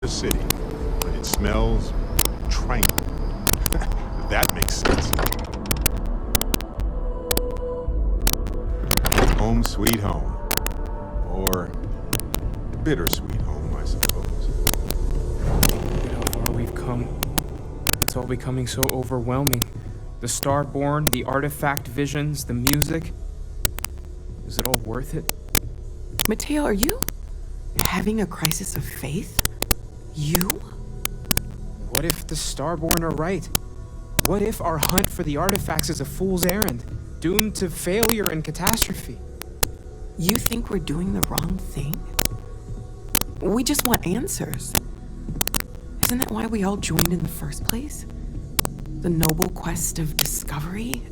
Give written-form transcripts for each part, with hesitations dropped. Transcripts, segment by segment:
city, but it smells tranquil. That makes sense. Home sweet home. Or bittersweet home, I suppose. Look at how far we've come. It's all becoming so overwhelming. The Starborn, the artifact visions, the music. Is it all worth it? Mateo, are you having a crisis of faith? You? What if the Starborn are right? What if our hunt for the artifacts is a fool's errand, doomed to failure and catastrophe? You think we're doing the wrong thing? We just want answers. Isn't that why we all joined in the first place? The noble quest of discovery?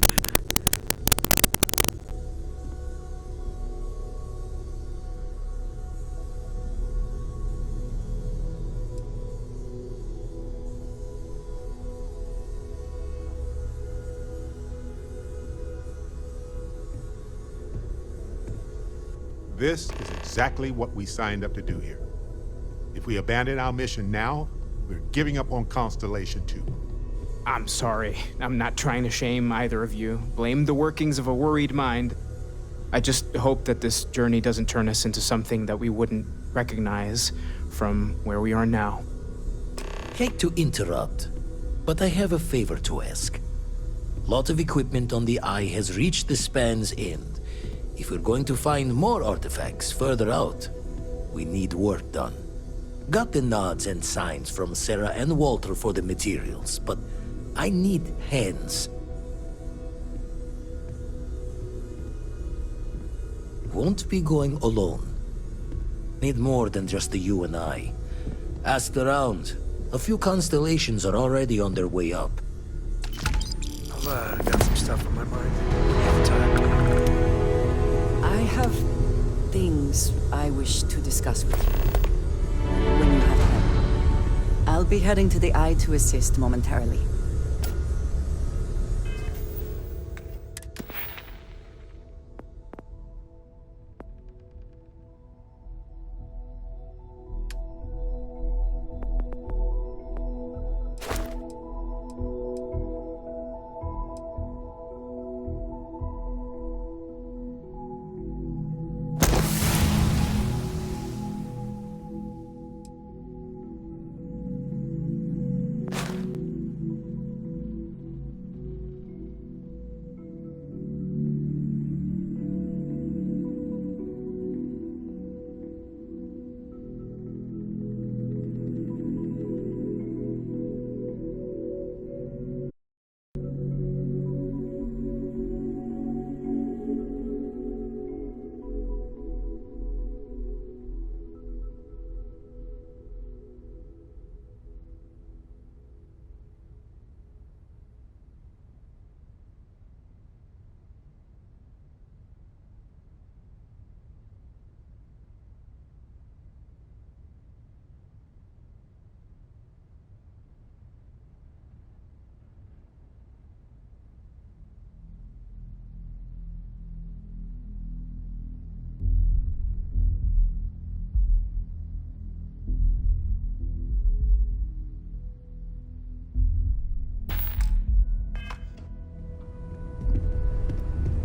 This is exactly what we signed up to do here. If we abandon our mission now, we're giving up on Constellation 2. I'm sorry. I'm not trying to shame either of you. Blame the workings of a worried mind. I just hope that this journey doesn't turn us into something that we wouldn't recognize from where we are now. Hate to interrupt, but I have a favor to ask. Lot of equipment on the Eye has reached the span's end. If we're going to find more artifacts further out, we need work done. Got the nods and signs from Sarah and Walter for the materials, but I need hands. Won't be going alone. Need more than just the you and I. Asked around. A few constellations are already on their way up. I've got some stuff on my mind. We have time. I have things I wish to discuss with you. When you have time. I'll be heading to the Eye to assist momentarily.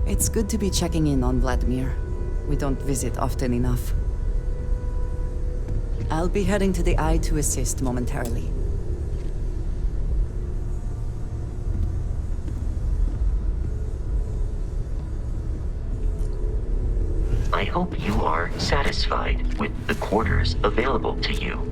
It's good to be checking in on Vladimir. We don't visit often enough. I'll be heading to the Eye to assist momentarily. I hope you are satisfied with the quarters available to you.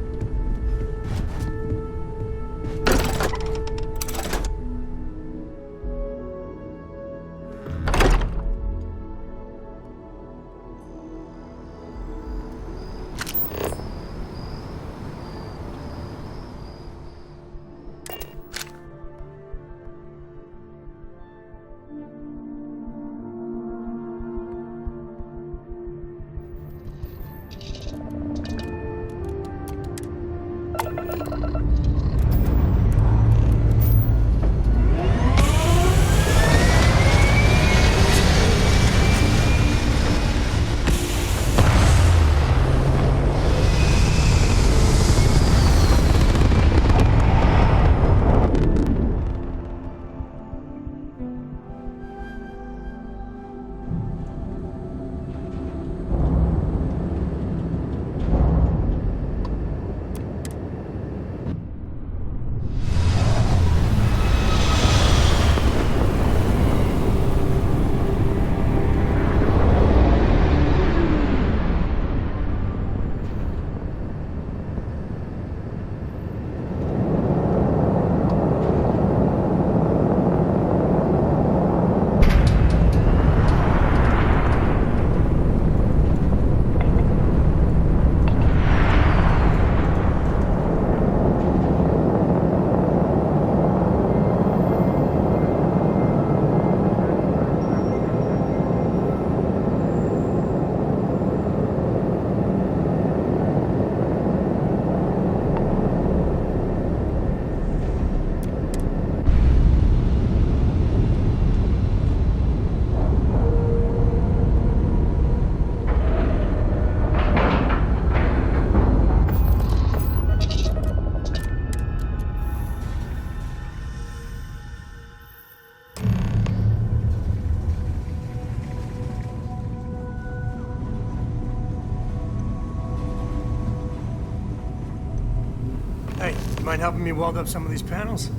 Hey, you mind helping me weld up some of these panels?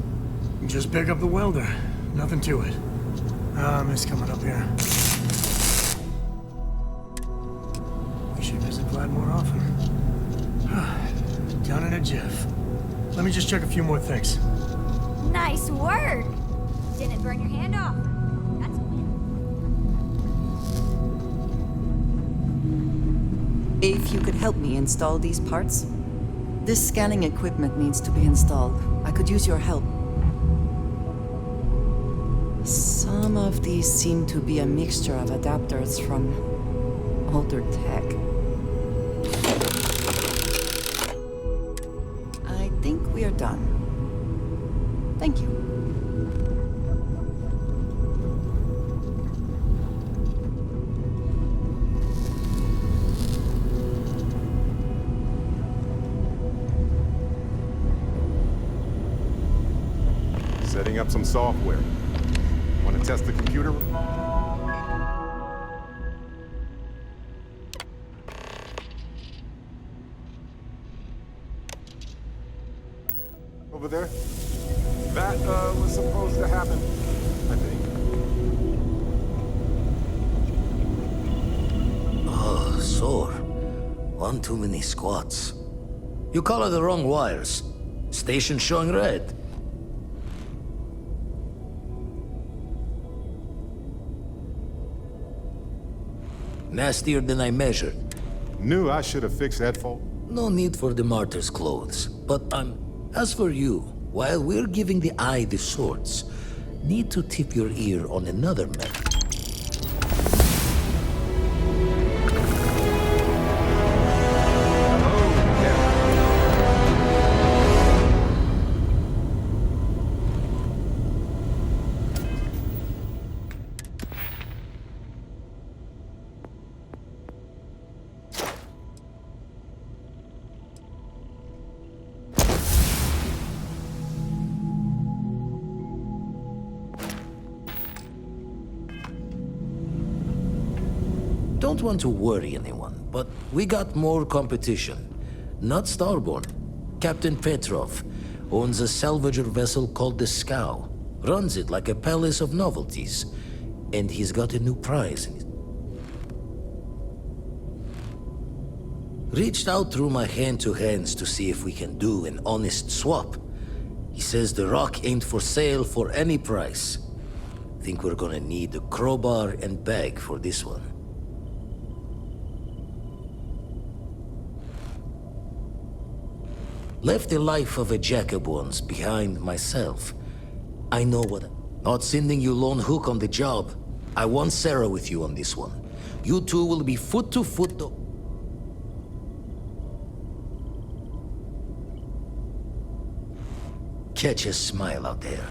Just pick up the welder. Nothing to it. It's coming up here. We should visit Vlad more often. Done in a jiff. Let me just check a few more things. Nice work! Didn't burn your hand off. That's a win. If you could help me install these parts. This scanning equipment needs to be installed. I could use your help. Some of these seem to be a mixture of adapters from older tech. I think we are done. Thank you. Setting up some software. Want to test the computer? Over there? That was supposed to happen, I think. Oh, sore. One too many squats. You color the wrong wires. Station showing red. Nastier than I measured. Knew I should have fixed that fault. No need for the martyr's clothes. But as for you, while we're giving the eye the swords, need to tip your ear on another matter. Don't want to worry anyone, but we got more competition. Not Starborn. Captain Petrov owns a salvager vessel called the Scow. Runs it like a palace of novelties. And he's got a new prize in it. Reached out through my hand-to-hands to see if we can do an honest swap. He says the rock ain't for sale for any price. Think we're gonna need a crowbar and bag for this one. Left the life of a jacob once behind myself. I know what... Not sending you lone hook on the job. I want Sarah with you on this one. You two will be foot to foot though. Catch a smile out there.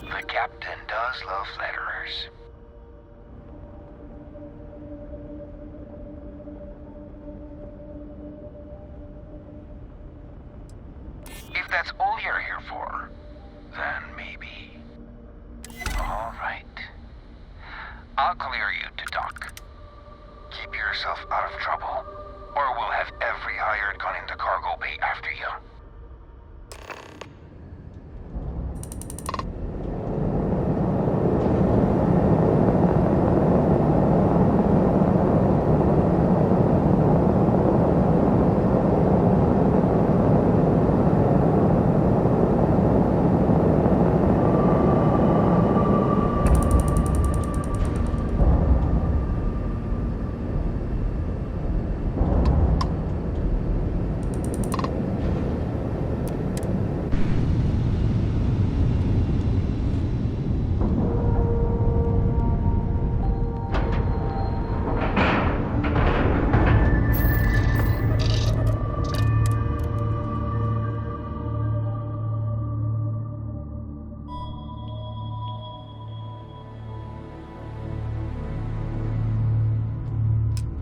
The captain does love flatterers. If that's all you're here for, then maybe. All right. I'll clear you to dock. Keep yourself out of trouble, or we'll have every hired gun in the cargo bay after you.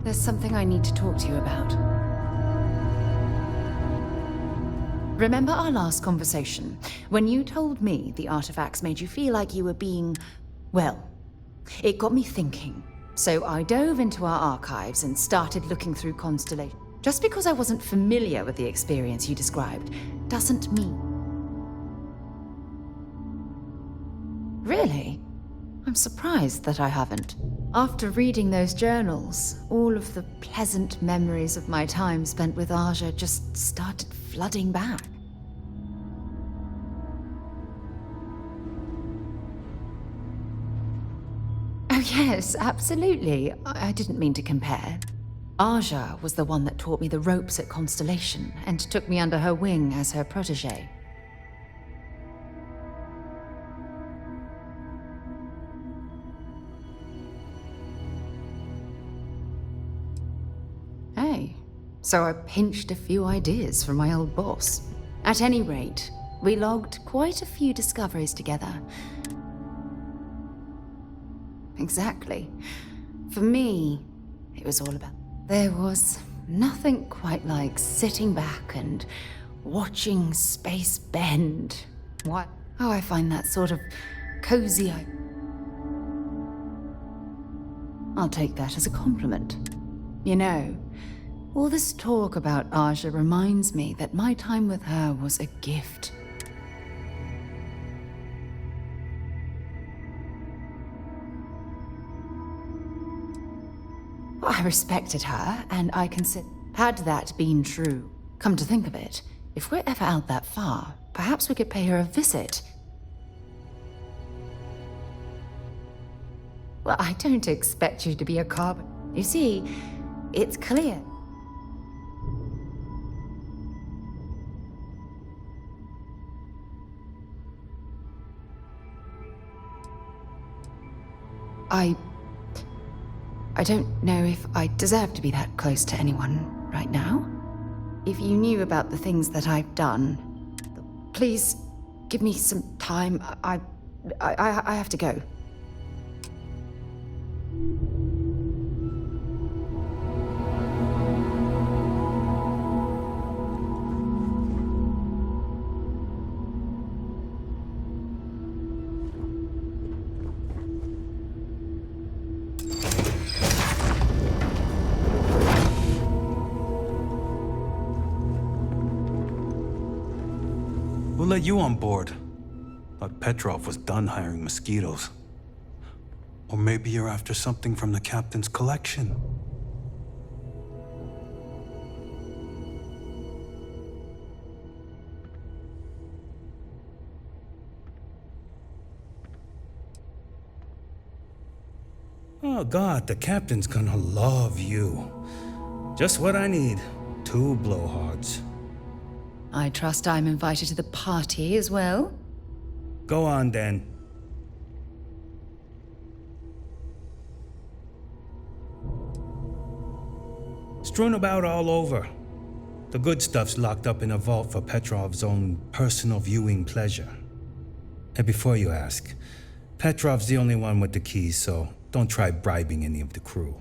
There's something I need to talk to you about. Remember our last conversation, when you told me the artifacts made you feel like you were being... well, it got me thinking. So I dove into our archives and started looking through Constellation. Just because I wasn't familiar with the experience you described, doesn't mean... Really? I'm surprised that I haven't. After reading those journals, all of the pleasant memories of my time spent with Aja just started flooding back. Oh yes, absolutely. I didn't mean to compare. Aja was the one that taught me the ropes at Constellation and took me under her wing as her protege. Hey, so I pinched a few ideas from my old boss. At any rate, we logged quite a few discoveries together. Exactly. For me, it was all about... There was nothing quite like sitting back and watching space bend. What? Oh, I find that sort of cozy... I'll take that as a compliment. You know, all this talk about Aja reminds me that my time with her was a gift. I respected her, and I consider... Had that been true, come to think of it, if we're ever out that far, perhaps we could pay her a visit. Well, I don't expect you to be a carbon. You see, it's clear. I don't know if I deserve to be that close to anyone right now. If you knew about the things that I've done, please give me some time. I have to go. Who let you on board? Thought Petrov was done hiring mosquitoes. Or maybe you're after something from the captain's collection. Oh God, the captain's gonna love you. Just what I need. 2 blowhards. I trust I'm invited to the party as well? Go on, then. Strewn about all over. The good stuff's locked up in a vault for Petrov's own personal viewing pleasure. And before you ask, Petrov's the only one with the keys, so don't try bribing any of the crew.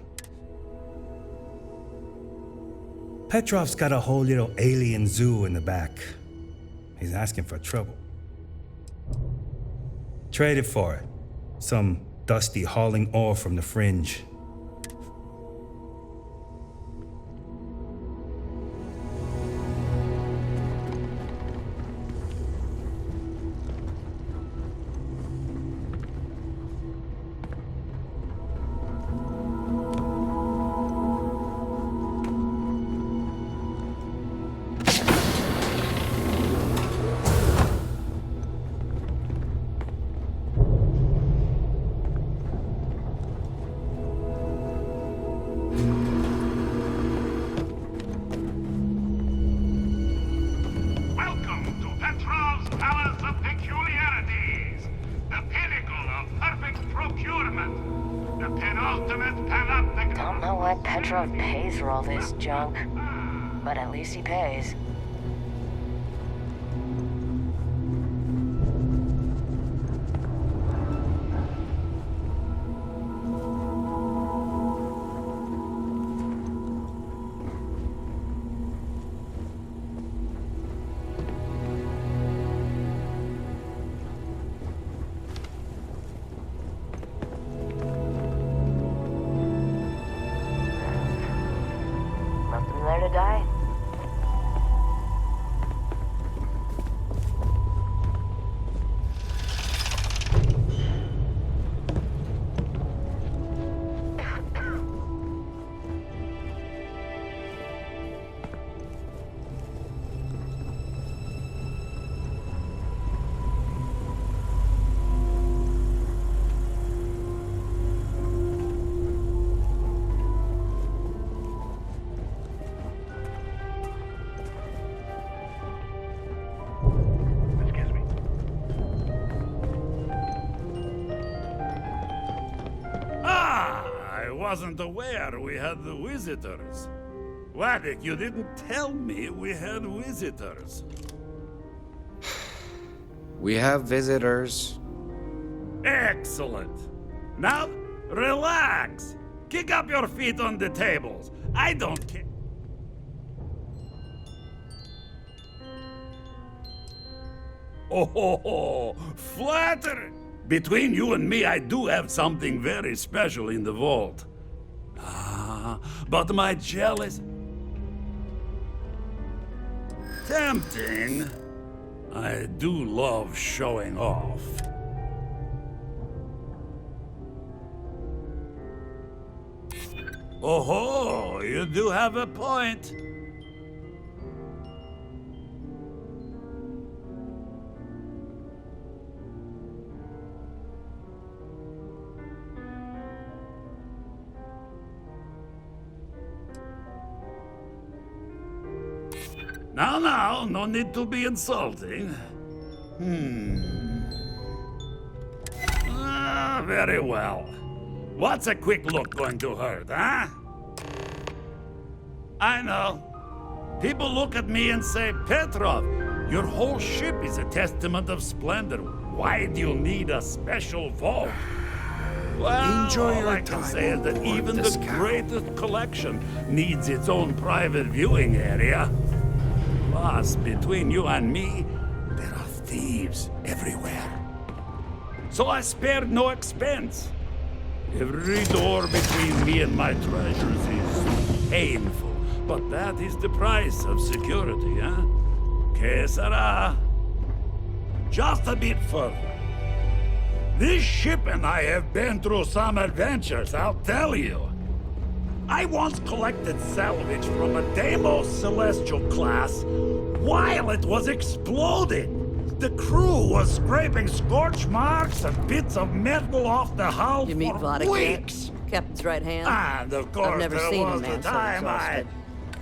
Petrov's got a whole little alien zoo in the back. He's asking for trouble. Trade it for it. Some dusty hauling ore from the fringe. Don't know what Petrov pays for all this junk, but at least he pays. Nothing there to die. I wasn't aware we had visitors. Wadik, you didn't tell me we had visitors. We have visitors. Excellent. Now, relax. Kick up your feet on the tables. I don't care. Oh, flattering. Between you and me, I do have something very special in the vault. But my jealous... Tempting. I do love showing off. Oh, you do have a point. Now, no need to be insulting. Very well. What's a quick look going to hurt, huh? I know. People look at me and say, Petrov, your whole ship is a testament of splendor. Why do you need a special vault? Well, Enjoy your all I can time say is that on even this the cow. greatest collection needs its own private viewing area. Plus, between you and me, there are thieves everywhere. So I spared no expense. Every door between me and my treasures is painful, but that is the price of security, huh? Que sera? Just a bit further. This ship and I have been through some adventures, I'll tell you. I once collected salvage from a Deimos Celestial class while it was exploding. The crew was scraping scorch marks and bits of metal off the hull You meet for Vladek weeks. yet? Captain's right hand? And of course, I've never there seen a was the man so time I exhausted.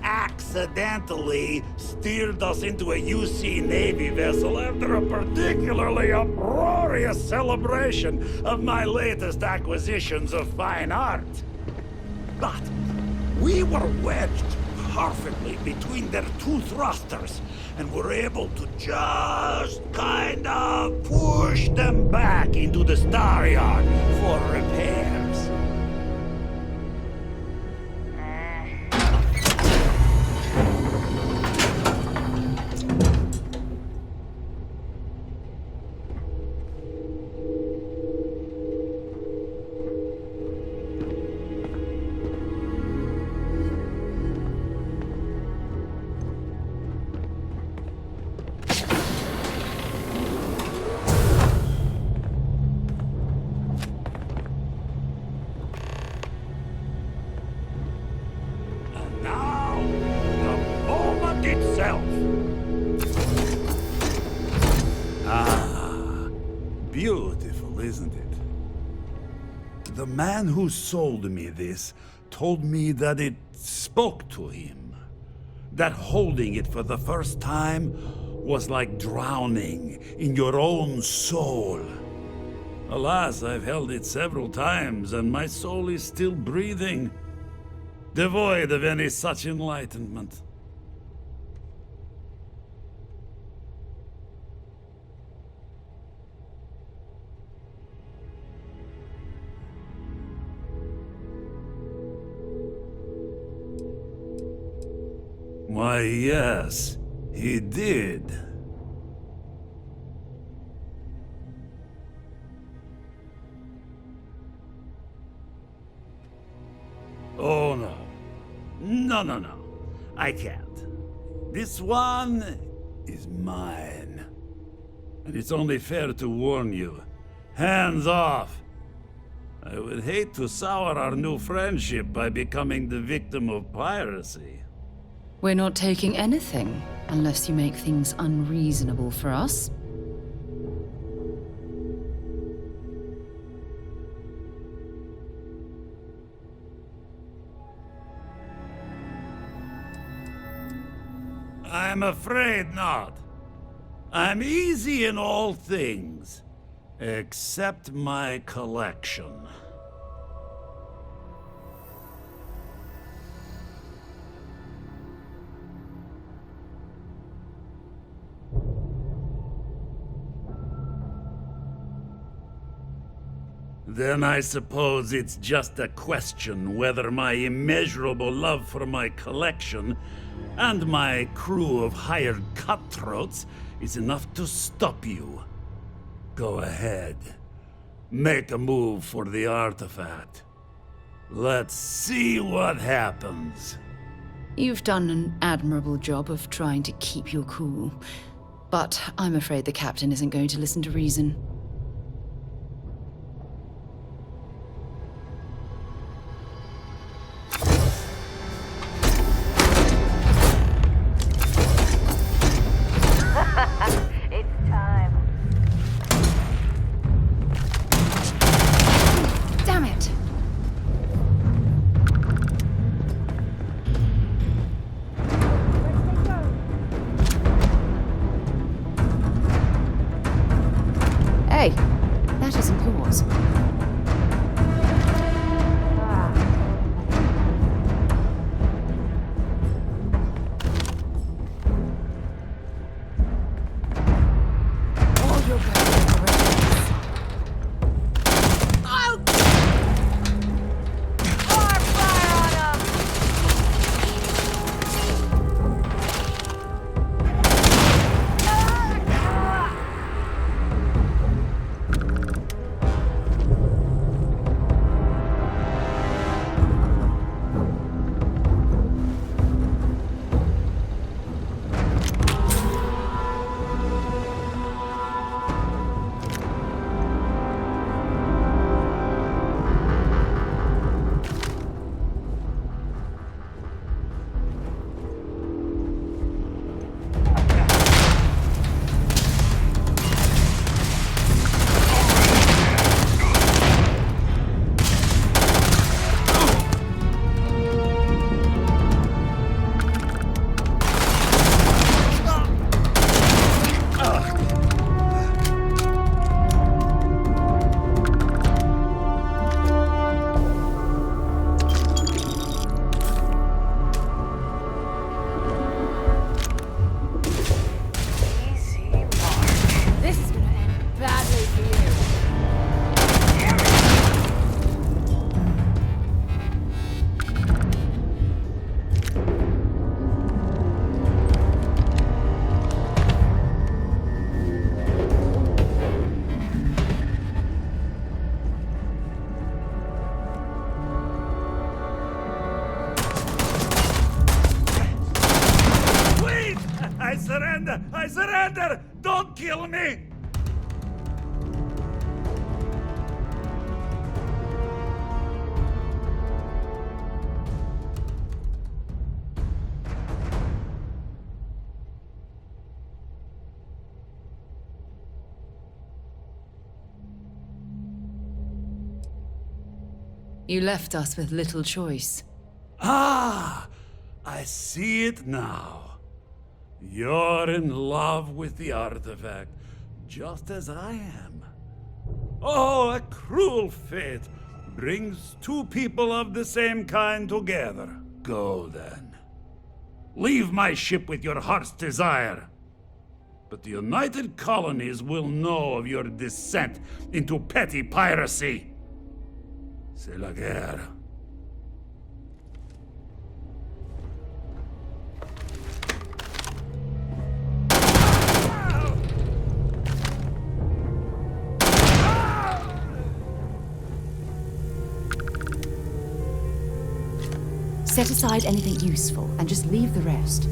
accidentally steered us into a UC Navy vessel after a particularly uproarious celebration of my latest acquisitions of fine art. But we were wedged perfectly between their two thrusters and were able to just kind of push them back into the star yard for repairs. Beautiful, isn't it? The man who sold me this told me that it spoke to him. That holding it for the first time was like drowning in your own soul. Alas, I've held it several times, and my soul is still breathing, devoid of any such enlightenment. Why, yes, he did. Oh, no. No. I can't. This one is mine. And it's only fair to warn you. Hands off. I would hate to sour our new friendship by becoming the victim of piracy. We're not taking anything, unless you make things unreasonable for us. I'm afraid not. I'm easy in all things, except my collection. Then I suppose it's just a question whether my immeasurable love for my collection and my crew of hired cutthroats is enough to stop you. Go ahead. Make a move for the artifact. Let's see what happens. You've done an admirable job of trying to keep your cool, but I'm afraid the captain isn't going to listen to reason. Hey, that isn't yours. All your Commander! Don't kill me! You left us with little choice. Ah! I see it now. You're in love with the artifact, just as I am. Oh, a cruel fate brings two people of the same kind together. Go then. Leave my ship with your heart's desire. But the United Colonies will know of your descent into petty piracy. C'est la guerre. Set aside anything useful and just leave the rest.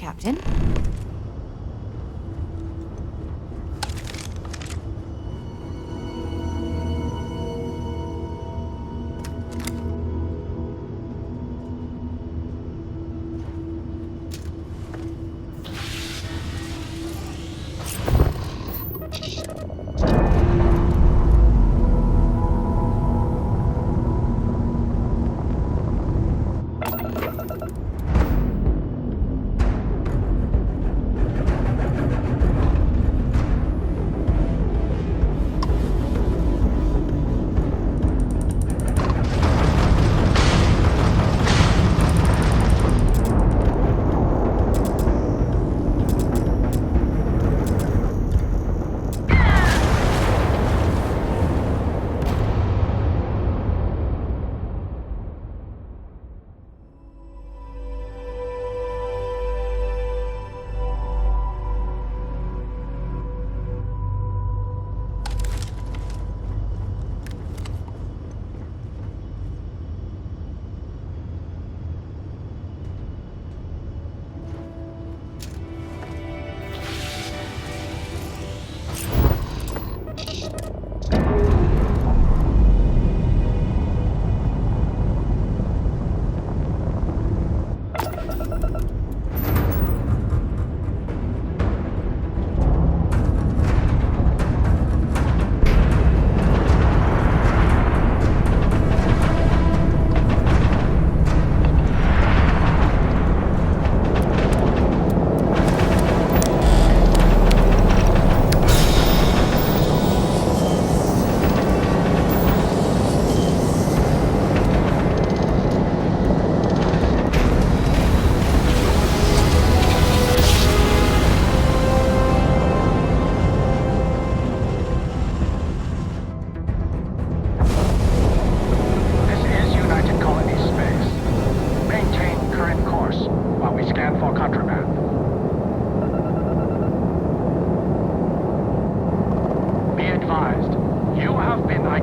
Captain.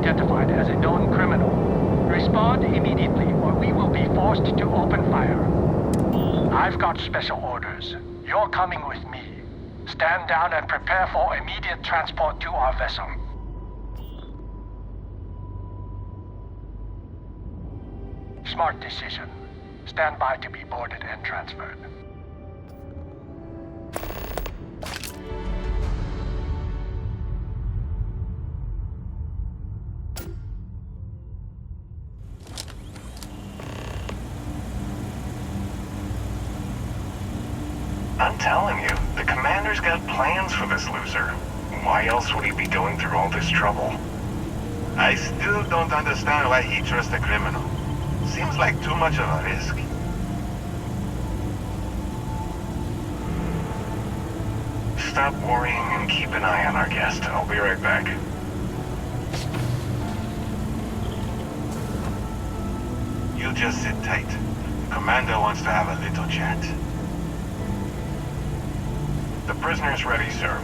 identified as a known criminal. Respond immediately, or we will be forced to open fire. I've got special orders. You're coming with me. Stand down and prepare for immediate transport to our vessel. Smart decision. Stand by to be boarded and transferred. I'm telling you, the commander's got plans for this loser. Why else would he be going through all this trouble? I still don't understand why he trusts a criminal. Seems like too much of a risk. Stop worrying and keep an eye on our guest. I'll be right back. You just sit tight. The commander wants to have a little chat. The prisoner's ready, sir.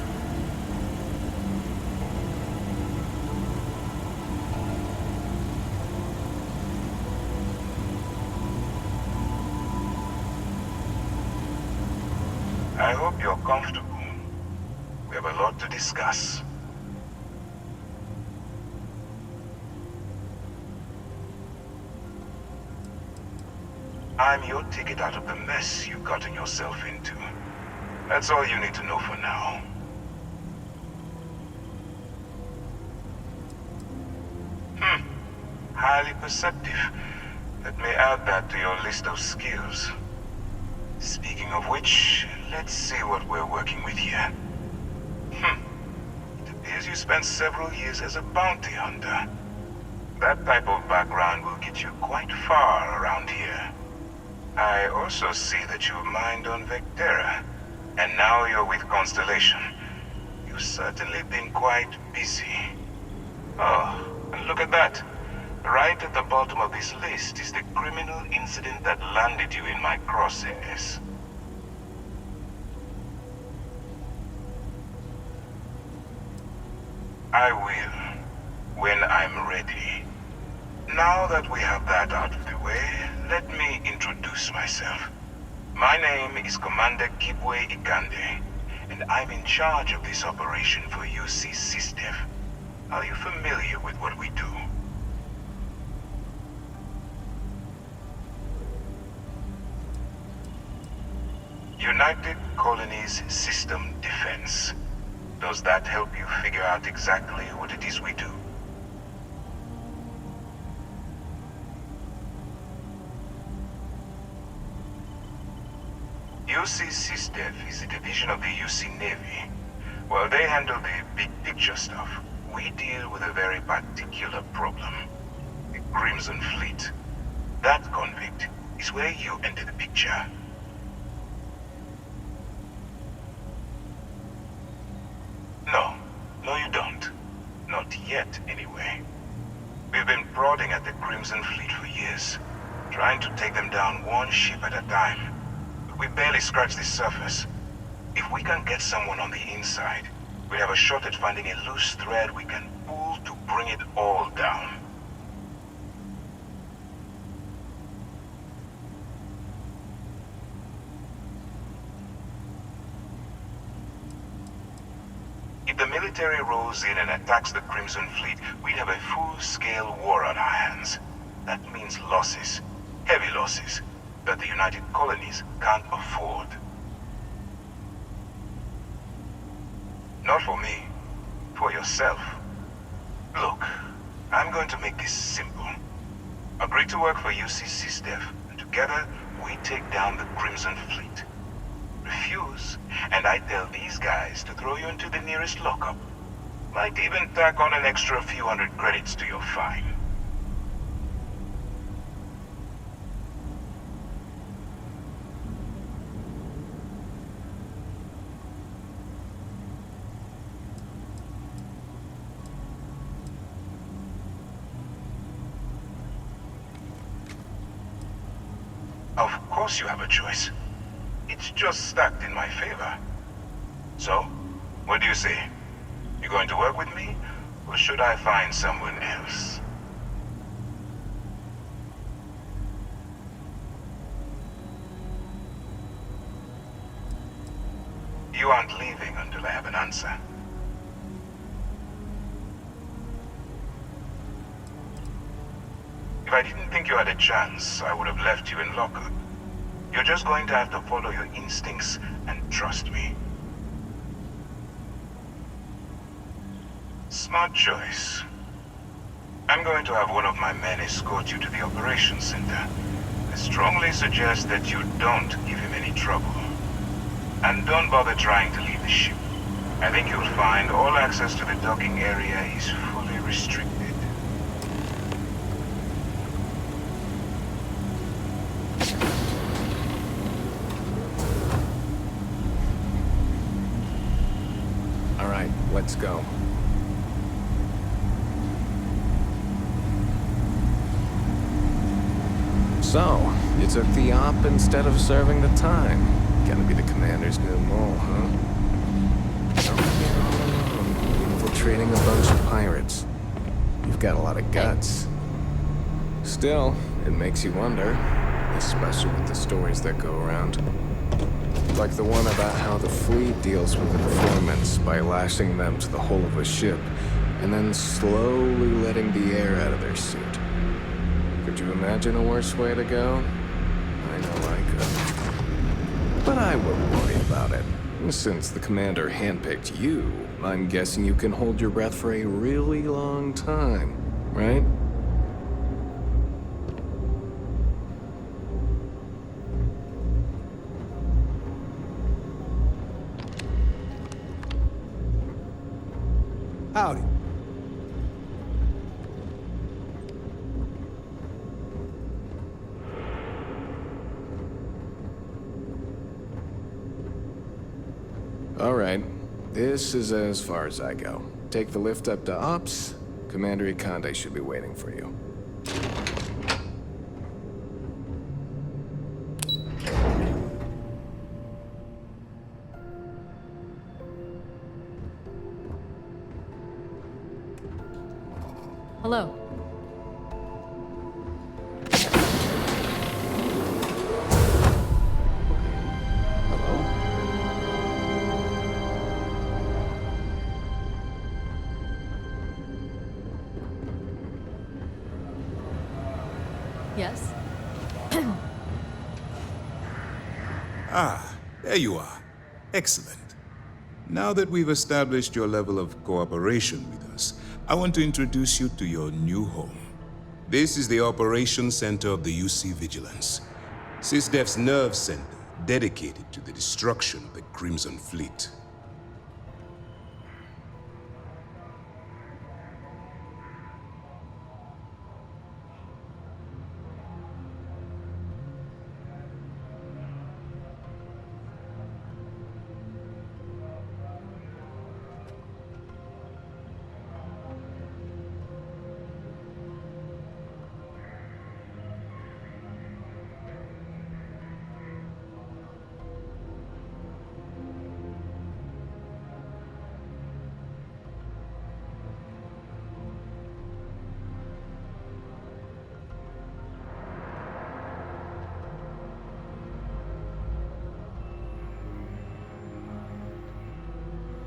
I hope you're comfortable. We have a lot to discuss. I'm your ticket out of the mess you've gotten yourself into. That's all you need to know for now. Highly perceptive. Let me add that to your list of skills. Speaking of which, let's see what we're working with here. It appears you spent several years as a bounty hunter. That type of background will get you quite far around here. I also see that you've mined on Vectera. And now you're with Constellation. You've certainly been quite busy. Oh, and look at that. Right at the bottom of this list is the criminal incident that landed you in my crosshairs. I will, when I'm ready. Now that we have that out of the way, let me introduce myself. My name is Commander Kibwe Ikande, and I'm in charge of this operation for UC SysDev. Are you familiar with what we do? United Colonies System Defense. Does that help you figure out exactly what it is we do? UC SysDev is a division of the UC Navy. While they handle the big picture stuff, we deal with a very particular problem. The Crimson Fleet. That convict is where you enter the picture. No, you don't. Not yet, anyway. We've been prodding at the Crimson Fleet for years, trying to take them down one ship at a time. But we barely scratch the surface. If we can get someone on the inside, we have a shot at finding a loose thread we can pull to bring it all down. If the military rolls in and attacks the Crimson Fleet, we'd have a full-scale war on our hands. That means losses, heavy losses, that the United Colonies can't afford. Not for me, for yourself. Look, I'm going to make this simple. Agree to work for UC SysDev, and together we take down the Crimson Fleet. Refuse, and I tell these guys to throw you into the nearest lockup. Might even tack on an extra few hundred credits to your fine. Of course you have a choice. It's just stacked in my favor. So, what do you say? You going to work with me, or should I find someone else? You aren't leaving until I have an answer. If I didn't think you had a chance, I would have left you in lockup. You're just going to have to follow your instincts and trust me. Smart choice. I'm going to have one of my men escort you to the operations center. I strongly suggest that you don't give him any trouble. And don't bother trying to leave the ship. I think you'll find all access to the docking area is fully restricted. Let's go. So, you took the op instead of serving the time. Gonna be the commander's new mole, huh? Infiltrating a bunch of pirates. You've got a lot of guts. Still, it makes you wonder, especially with the stories that go around. Like the one about how the fleet deals with the informants by lashing them to the hull of a ship and then slowly letting the air out of their suit. Could you imagine a worse way to go? I know I could. But I wouldn't worry about it. Since the commander handpicked you, I'm guessing you can hold your breath for a really long time, right? Howdy. All right. This is as far as I go. Take the lift up to Ops. Commander Ikande should be waiting for you. Hello. Yes? Ah, there you are. Excellent. Now that we've established your level of cooperation with us, I want to introduce you to your new home. This is the Operations Center of the UC Vigilance, SysDef's nerve center dedicated to the destruction of the Crimson Fleet.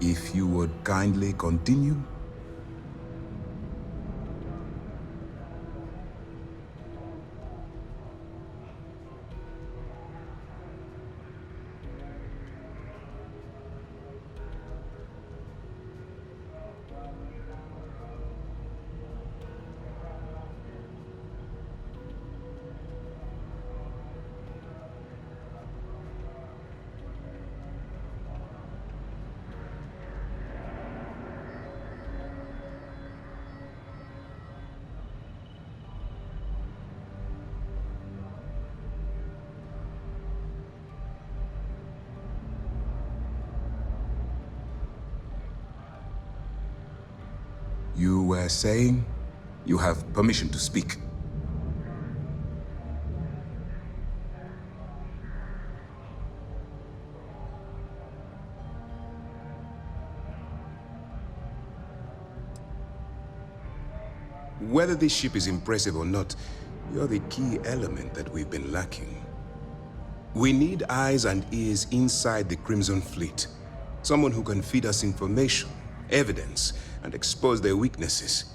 If you would kindly continue. You were saying you have permission to speak. Whether this ship is impressive or not, you're the key element that we've been lacking. We need eyes and ears inside the Crimson Fleet. Someone who can feed us information, evidence, and expose their weaknesses.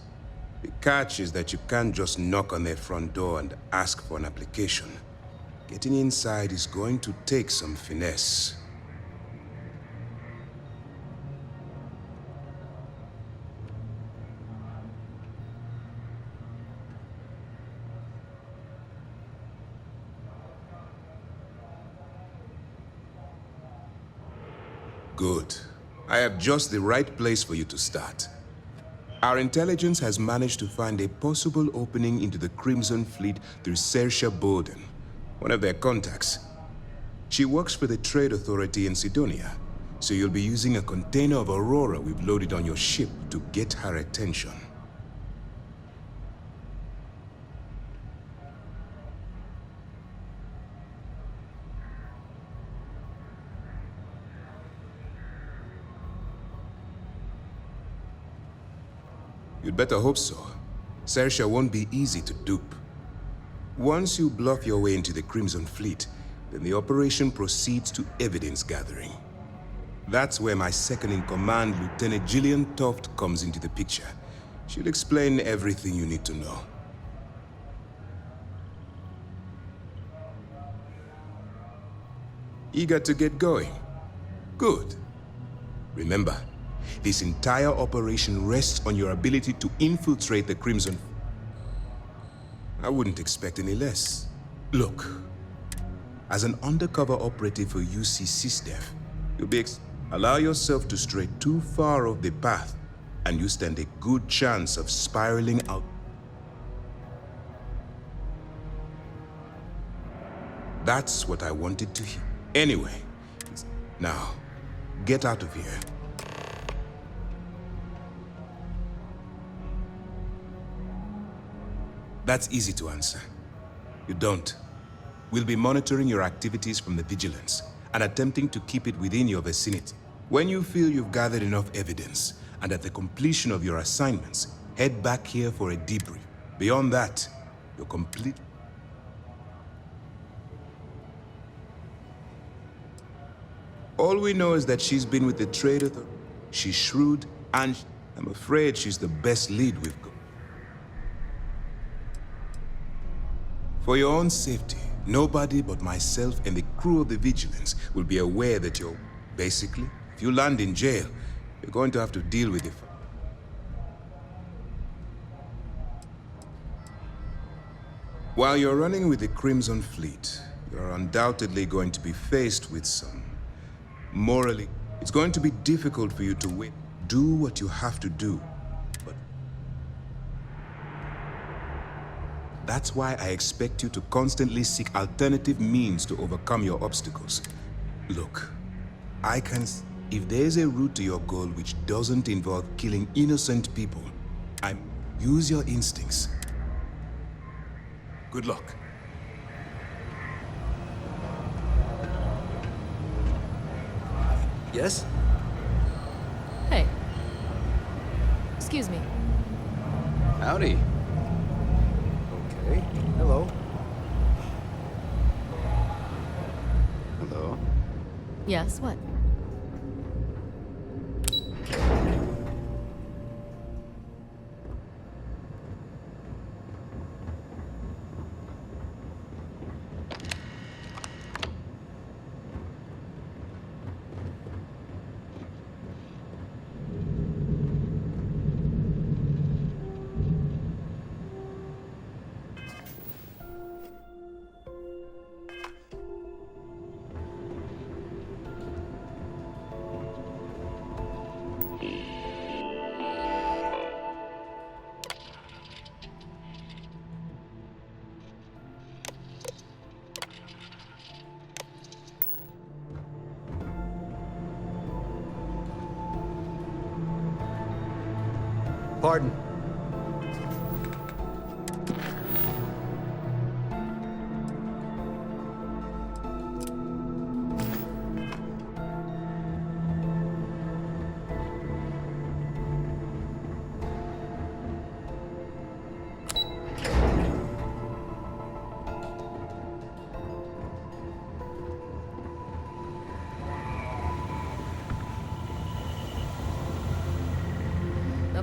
The catch is that you can't just knock on their front door and ask for an application. Getting inside is going to take some finesse. Good. I have just the right place for you to start. Our intelligence has managed to find a possible opening into the Crimson Fleet through Saoirse Bowden, one of their contacts. She works for the Trade Authority in Sidonia, so you'll be using a container of Aurora we've loaded on your ship to get her attention. You'd better hope so. Saoirse won't be easy to dupe. Once you bluff your way into the Crimson Fleet, then the operation proceeds to evidence gathering. That's where my second-in-command, Lieutenant Gillian Toft, comes into the picture. She'll explain everything you need to know. Eager to get going? Good. Remember, this entire operation rests on your ability to infiltrate the Crimson. I wouldn't expect any less. Look, as an undercover operative for UC SysDef, you'll be allow yourself to stray too far off the path, and you stand a good chance of spiraling out. That's what I wanted to hear. Anyway, now, get out of here. That's easy to answer. You don't. We'll be monitoring your activities from the Vigilance and attempting to keep it within your vicinity. When you feel you've gathered enough evidence, and at the completion of your assignments, head back here for a debrief. Beyond that, you're complete. All we know is that she's been with the Trade Authority. She's shrewd, and I'm afraid she's the best lead we've got. For your own safety, nobody but myself and the crew of the Vigilance will be aware that you're... Basically, if you land in jail, you're going to have to deal with it. While you're running with the Crimson Fleet, you're undoubtedly going to be faced with some... Morally, it's going to be difficult for you to wait. Do what you have to do, but... That's why I expect you to constantly seek alternative means to overcome your obstacles. Look, I can... If there's a route to your goal which doesn't involve killing innocent people, use your instincts. Good luck. Yes? Hey. Excuse me. Howdy. Okay. Hello. Hello. Yes, what? Pardon.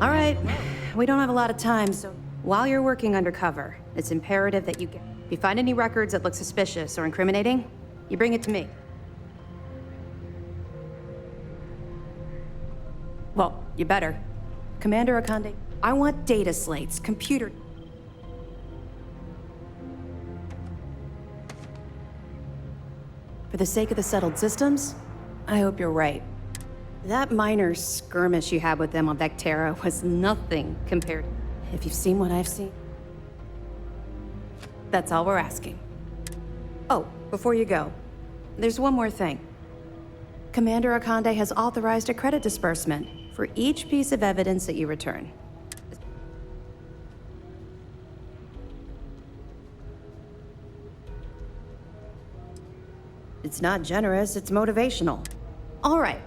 All right, we don't have a lot of time, so while you're working undercover, it's imperative that if you find any records that look suspicious or incriminating, you bring it to me. Well, you better. Commander Akande, I want data slates, computer... For the sake of the settled systems, I hope you're right. That minor skirmish you had with them on Vectera was nothing compared. If you've seen what I've seen, that's all we're asking. Oh, before you go, there's one more thing. Commander Akande has authorized a credit disbursement for each piece of evidence that you return. It's not generous, it's motivational. All right.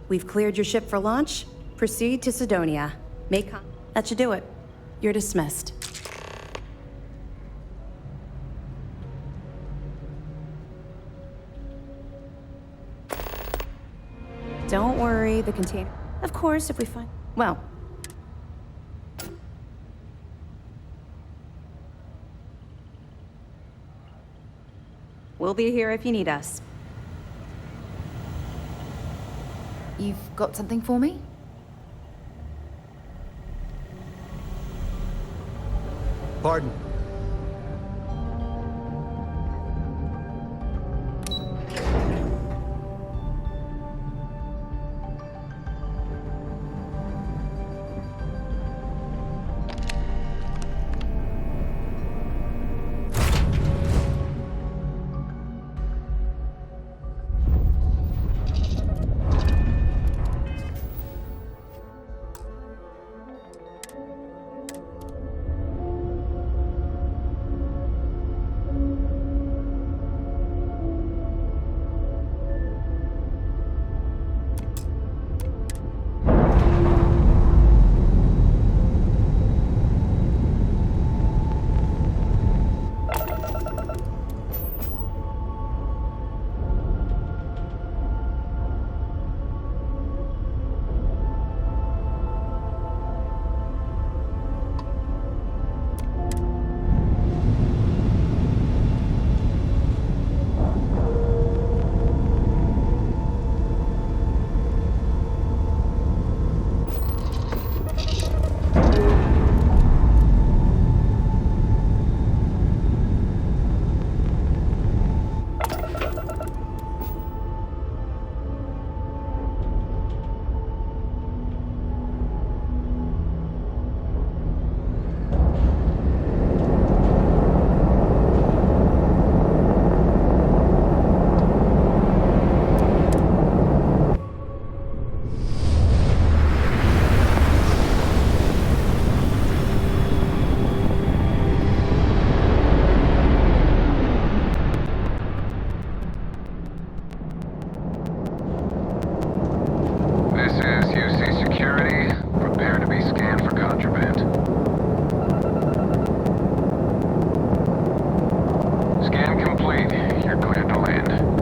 We've cleared your ship for launch. Proceed to Sidonia. That should do it. You're dismissed. Don't worry, the container... Of course, if we find... Well... We'll be here if you need us. You've got something for me? Pardon. complete. You're cleared to land.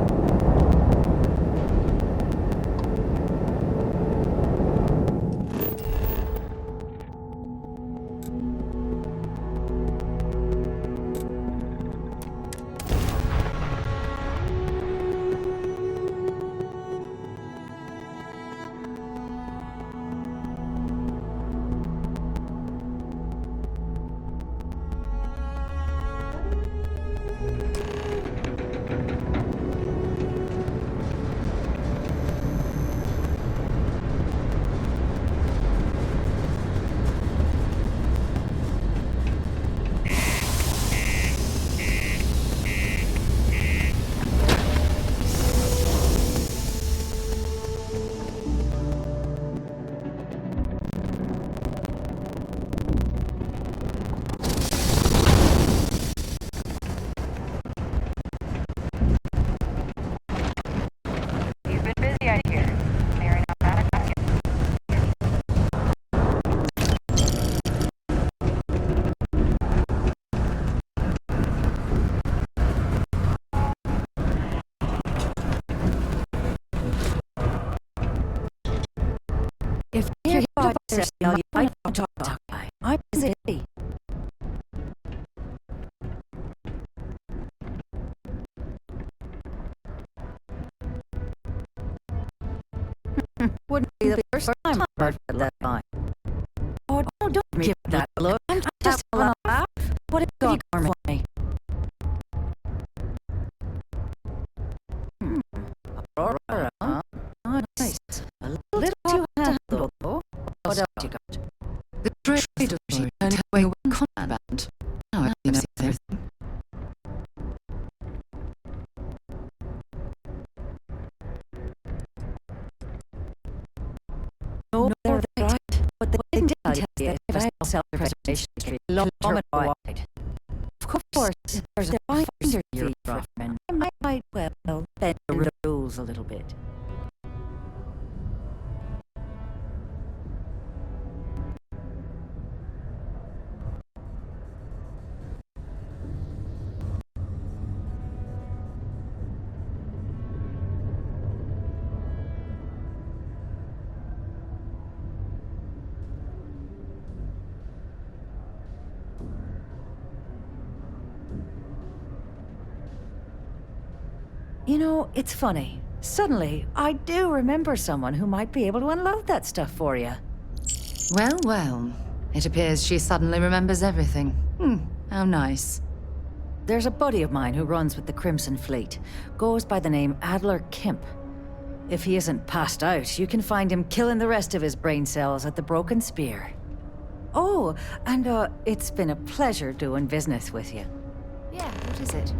If you're here to sell you, I don't talk. I'm busy. Wouldn't be the first time I've heard that line. Oh, don't give that look. I'm just having a laugh. What have you got for me? Aurora, huh? Nice. A little too handled, though. What else you got? The trade she turned away one contraband. Now I can see everything. No, they're right. But they didn't tell you if I self-preservation history long and wide. Of course, there's a finder you're from, and I might well bend the rules a little bit. You know, it's funny. Suddenly, I do remember someone who might be able to unload that stuff for you. Well, well. It appears she suddenly remembers everything. How nice. There's a buddy of mine who runs with the Crimson Fleet. Goes by the name Adler Kemp. If he isn't passed out, you can find him killing the rest of his brain cells at the Broken Spear. Oh, and it's been a pleasure doing business with you. Yeah, what is it?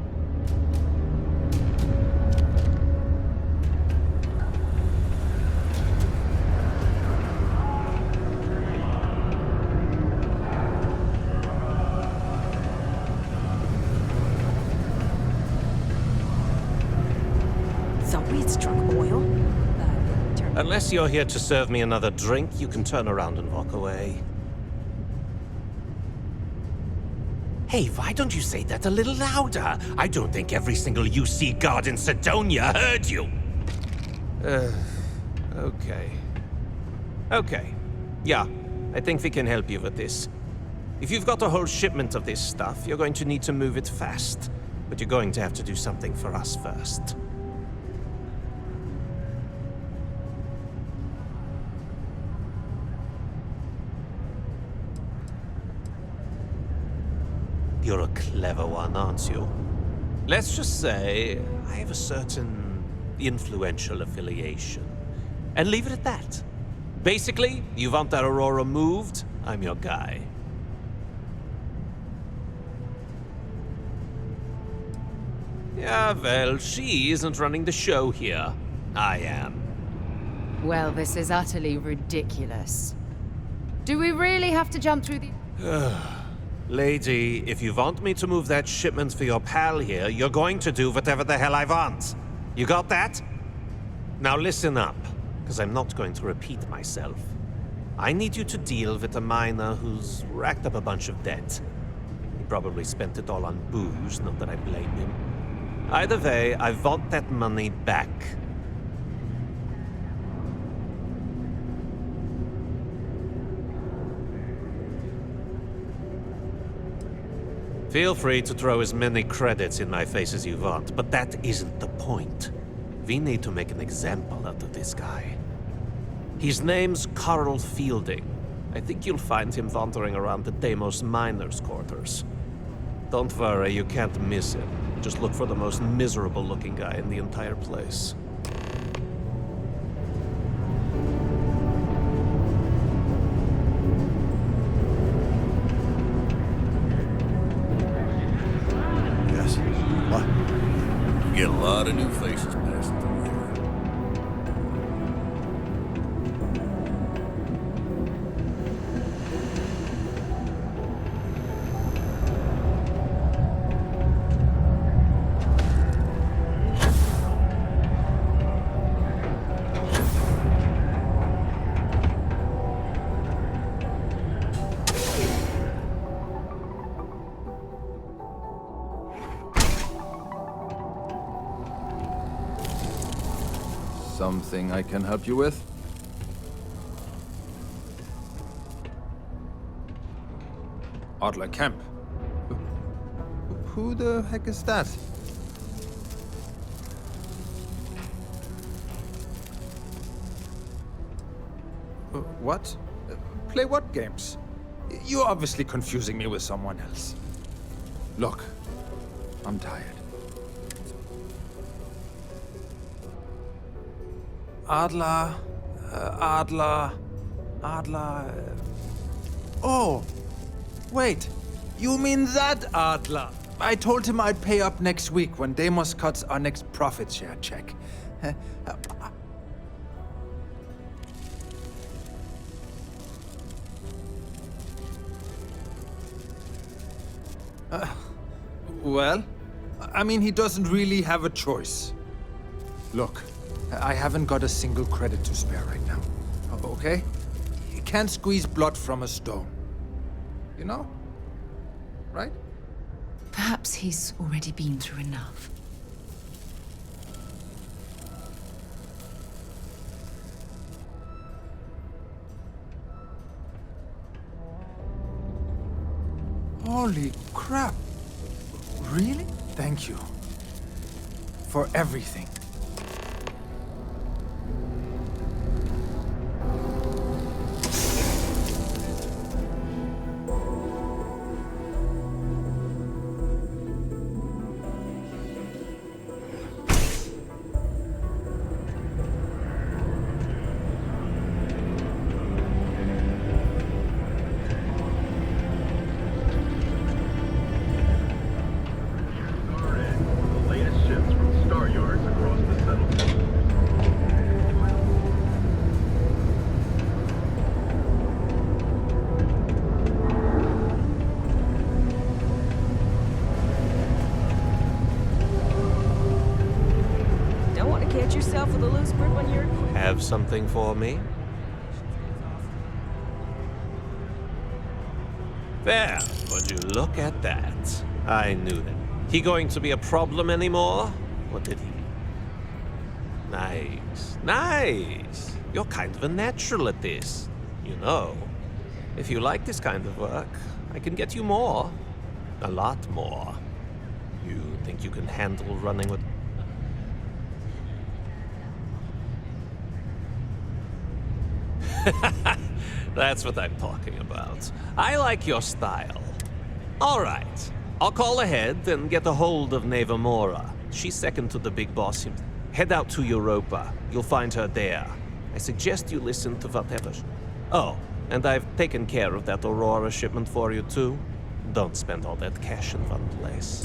Unless you're here to serve me another drink, you can turn around and walk away. Hey, why don't you say that a little louder? I don't think every single UC guard in Sidonia heard you. Okay. Okay. Yeah, I think we can help you with this. If you've got a whole shipment of this stuff, you're going to need to move it fast. But you're going to have to do something for us first. You're a clever one, aren't you? Let's just say I have a certain influential affiliation. And leave it at that. Basically, you want that Aurora moved, I'm your guy. Yeah, well, she isn't running the show here. I am. Well, this is utterly ridiculous. Do we really have to jump through the... Lady, if you want me to move that shipment for your pal here, you're going to do whatever the hell I want. You got that? Now listen up, because I'm not going to repeat myself. I need you to deal with a miner who's racked up a bunch of debt. He probably spent it all on booze, not that I blame him. Either way, I want that money back. Feel free to throw as many credits in my face as you want, but that isn't the point. We need to make an example out of this guy. His name's Carl Fielding. I think you'll find him wandering around the Deimos miners' quarters. Don't worry, you can't miss him. Just look for the most miserable-looking guy in the entire place. Yes. What? You get a lot of new faces passing through here. Something I can help you with? Adler Kemp. Who the heck is that? What? Play what games? You're obviously confusing me with someone else. Look, I'm tired. Adler... Oh! Wait, you mean that Adler? I told him I'd pay up next week when Deimos cuts our next profit share check. Well, I mean, he doesn't really have a choice. Look, I haven't got a single credit to spare right now, okay? You can't squeeze blood from a stone. You know? Right? Perhaps he's already been through enough. Holy crap. Really? Thank you. For everything. Yourself with a loose grip on your... Have something for me? There, would you look at that? I knew that. He going to be a problem anymore? What did he? Nice, nice. You're kind of a natural at this. You know, if you like this kind of work, I can get you more. A lot more. You think you can handle running with... That's what I'm talking about. I like your style. All right. I'll call ahead and get a hold of Neva Mora. She's second to the big boss. Head out to Europa. You'll find her there. I suggest you listen to whatever... Oh, and I've taken care of that Aurora shipment for you, too. Don't spend all that cash in one place.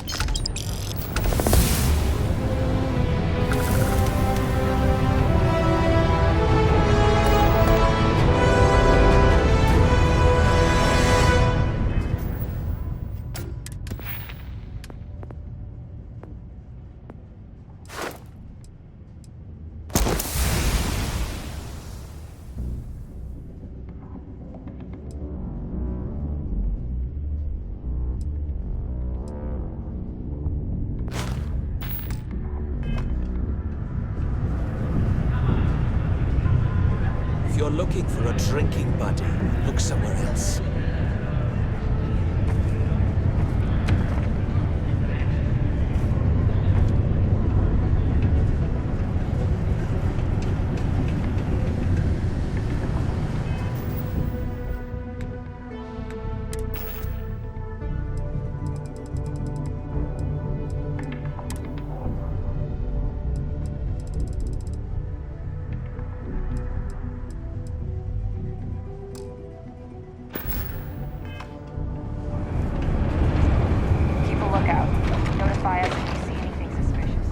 you're looking for a drinking buddy, look somewhere else. Keep a lookout. Notify us if you see anything suspicious.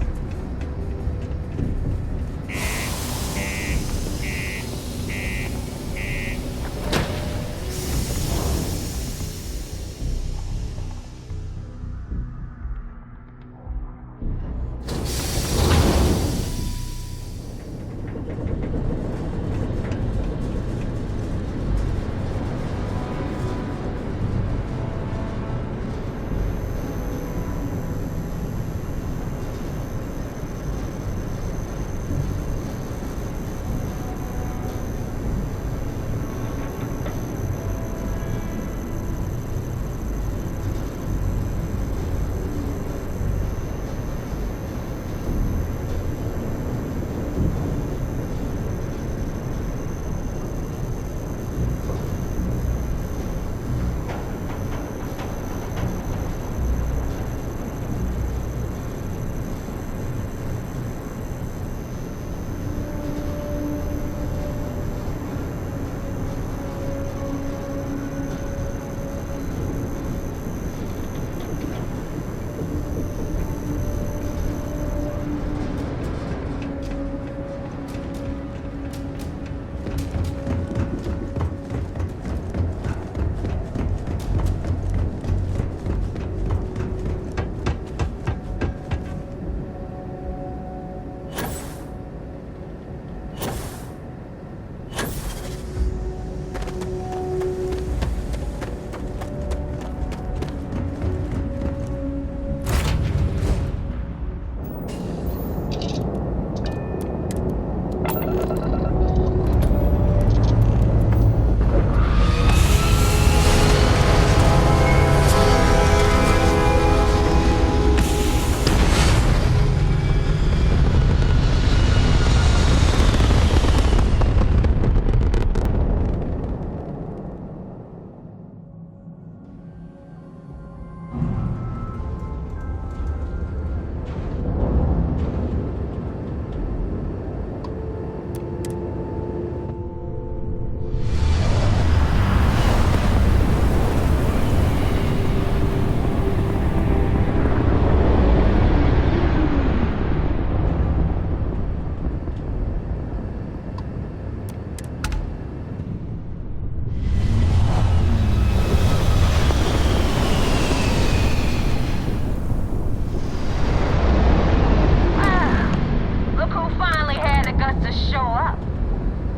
Look who finally had the guts to show up.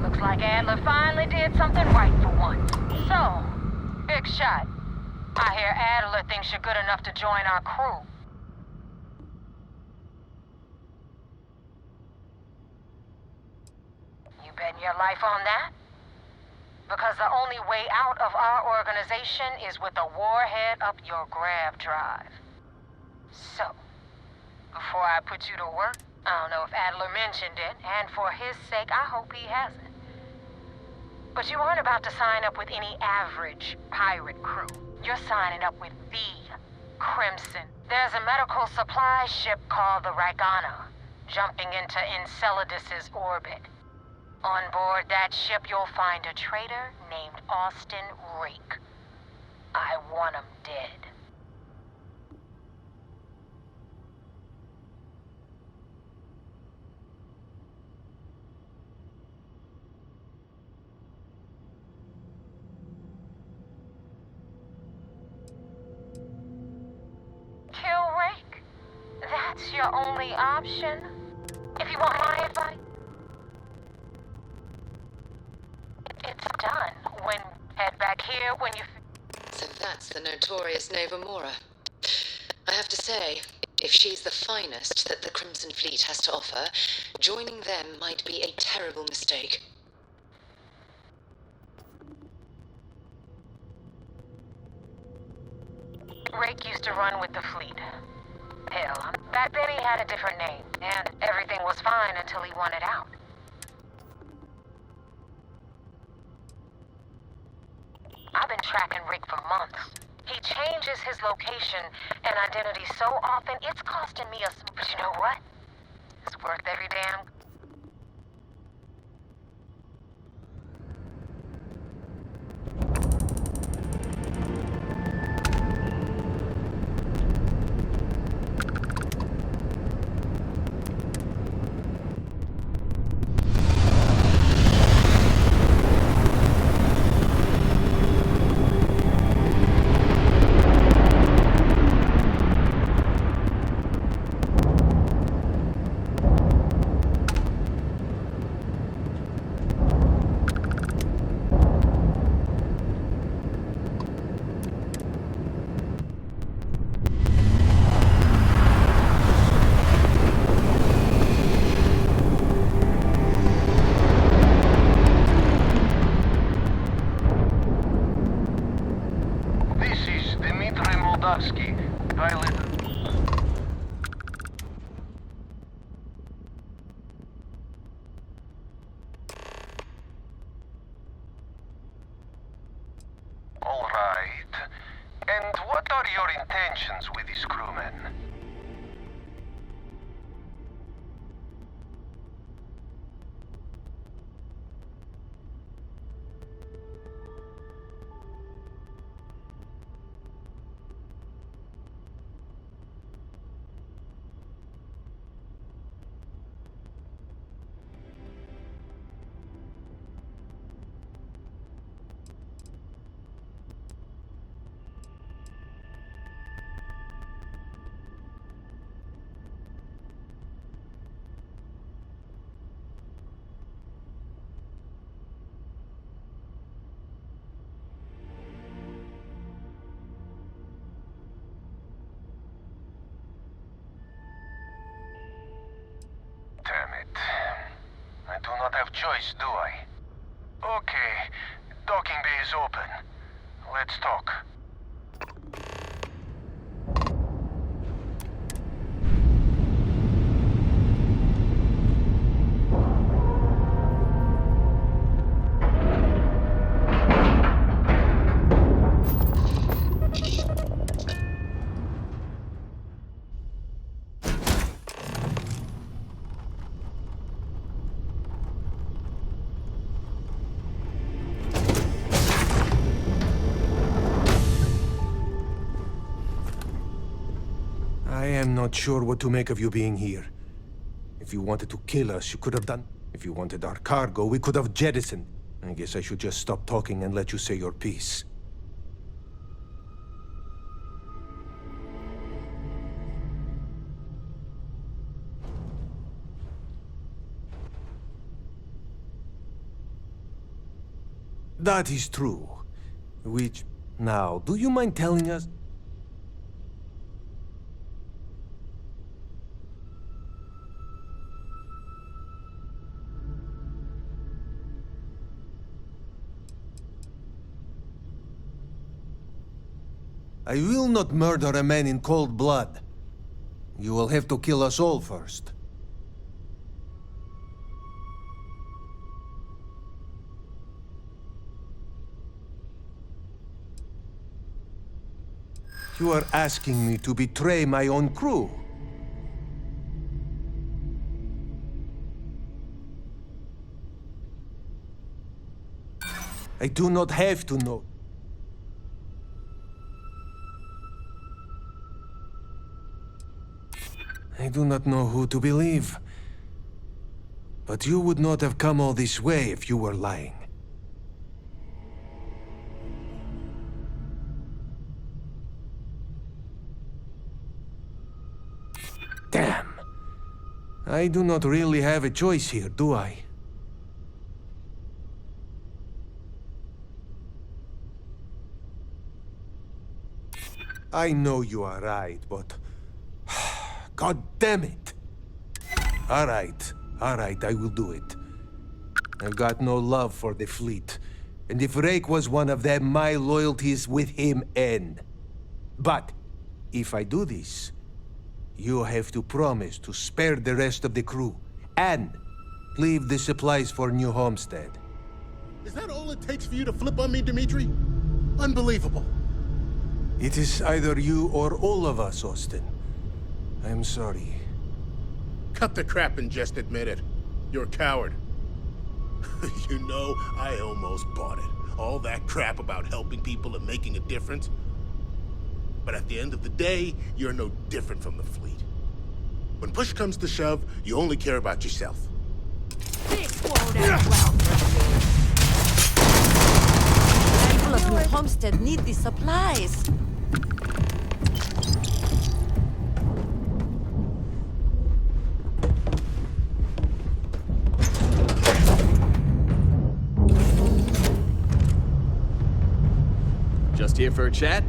Looks like Adler finally did something right for once. So, big shot. I hear Adler thinks you're good enough to join our crew. You betting your life on that? Because the only way out of our organization is with a warhead up your grav drive. So, before I put you to work, I don't know if Adler mentioned it, and for his sake, I hope he hasn't. But you aren't about to sign up with any average pirate crew. You're signing up with the Crimson. There's a medical supply ship called the Ragana, jumping into Enceladus's orbit. On board that ship, you'll find a traitor named Austin Reek. I want him dead. Kill Reek? That's your only option? If you want my advice? It's done. When head back here when you... So that's the notorious Nova Mora. I have to say, if she's the finest that the Crimson Fleet has to offer, joining them might be a terrible mistake. Rake used to run with the fleet. Hell, back then he had a different name, and everything was fine until he wanted out. I've been tracking Rick for months. He changes his location and identity so often, it's costing me a... But you know what? It's worth every damn... Pilot. All right. And what are your intentions with these crewmen? Damn it. I do not have choice, do I? Okay, docking bay is open. Let's talk. I am not sure what to make of you being here. If you wanted to kill us, you could have done. If you wanted our cargo, we could have jettisoned. I guess I should just stop talking and let you say your piece. That is true. Which... Now, do you mind telling us... I will not murder a man in cold blood. You will have to kill us all first. You are asking me to betray my own crew. I do not have to know. I do not know who to believe. But you would not have come all this way if you were lying. Damn. I do not really have a choice here, do I? I know you are right, but... God damn it! Alright, I will do it. I've got no love for the fleet. And if Rake was one of them, my loyalties with him end. But If I do this, you have to promise to spare the rest of the crew and leave the supplies for New Homestead. Is that all it takes for you to flip on me, Dimitri? Unbelievable. It is either you or all of us, Austin. I'm sorry. Cut the crap and just admit it. You're a coward. You know, I almost bought it. All that crap about helping people and making a difference. But at the end of the day, you're no different from the fleet. When push comes to shove, you only care about yourself. This won't end well for me. People of New Homestead need these supplies. Just here for a chat?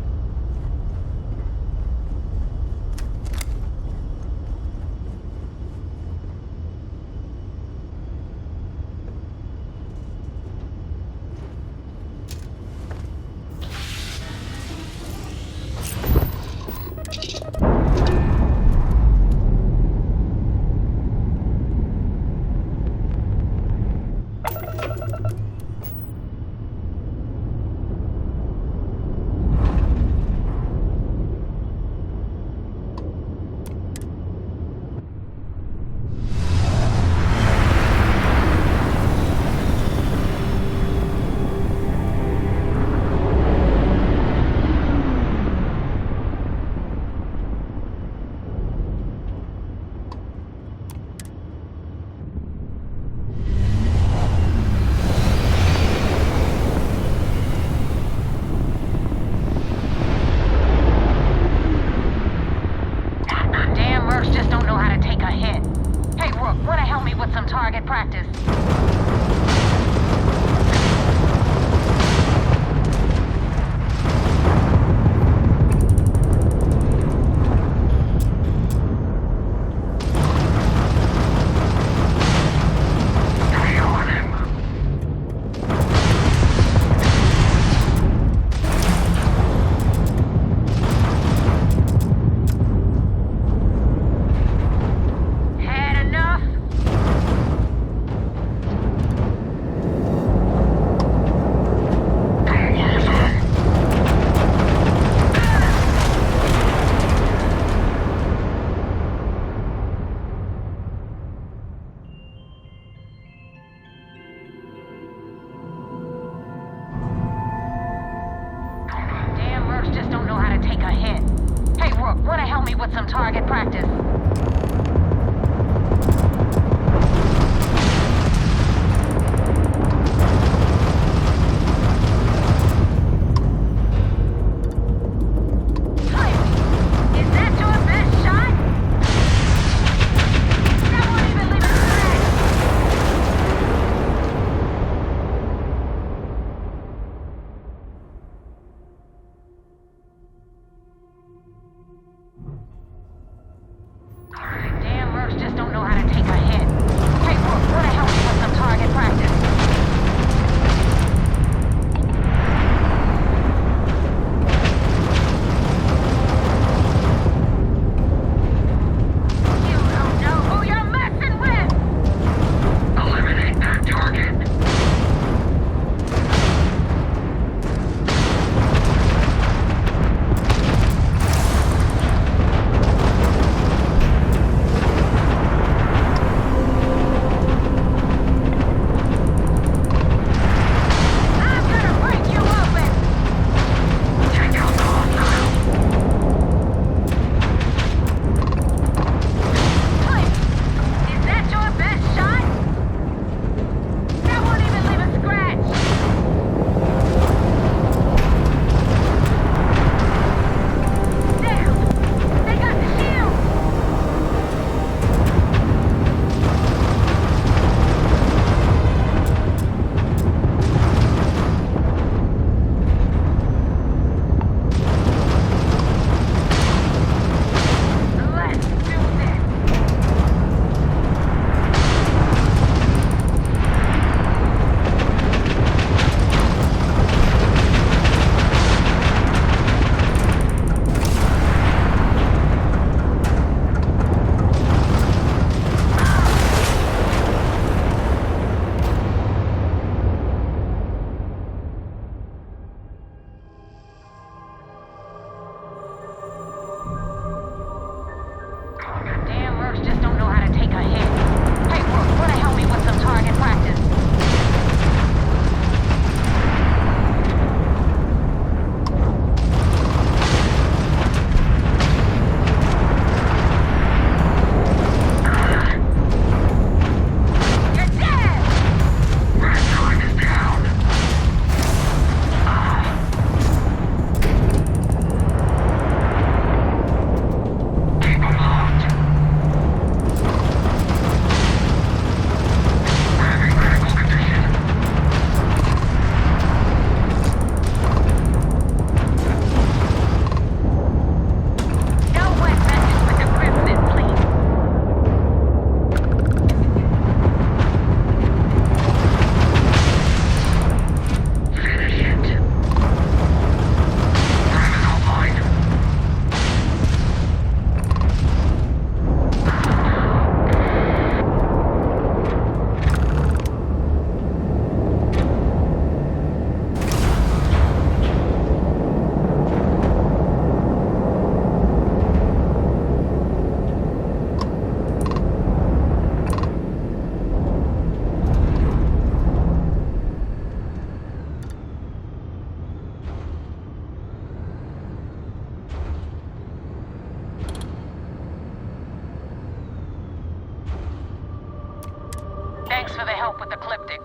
Thanks for the help with the Cliptic.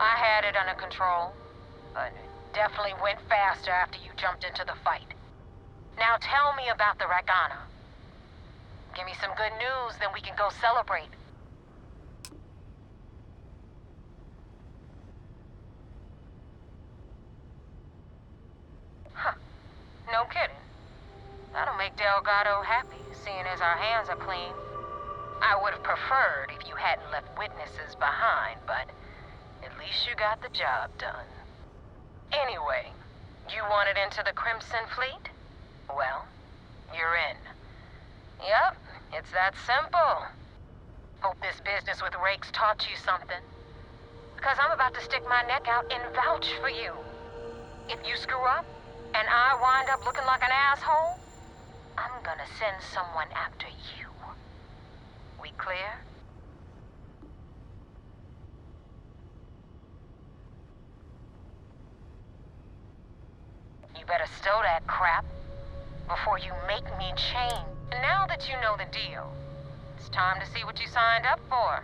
I had it under control, but it definitely went faster after you jumped into the fight. Now tell me about the Ragana. Give me some good news, then we can go celebrate. Huh. No kidding. That'll make Delgado happy, seeing as our hands are clean. I would have preferred if you hadn't left witnesses behind, but at least you got the job done. Anyway, you wanted into the Crimson Fleet? Well, you're in. Yep, it's that simple. Hope this business with Rakes taught you something. Because I'm about to stick my neck out and vouch for you. If you screw up, and I wind up looking like an asshole, I'm gonna send someone after you. We clear? You better stow that crap before you make me change. And now that you know the deal, it's time to see what you signed up for.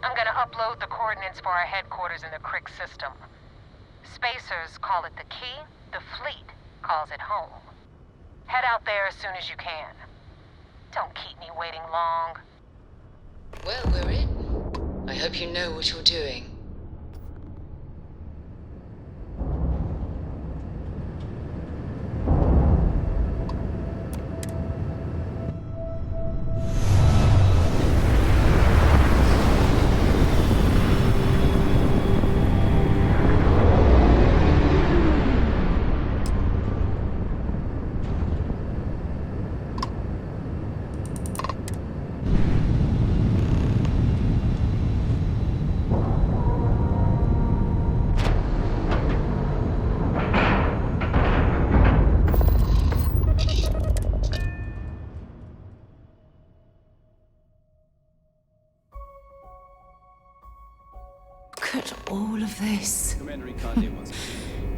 I'm gonna upload the coordinates for our headquarters in the Crick system. Spacers call it the key, the fleet calls it home. Head out there as soon as you can. Don't keep me waiting long. Well, we're in. I hope you know what you're doing. All of this.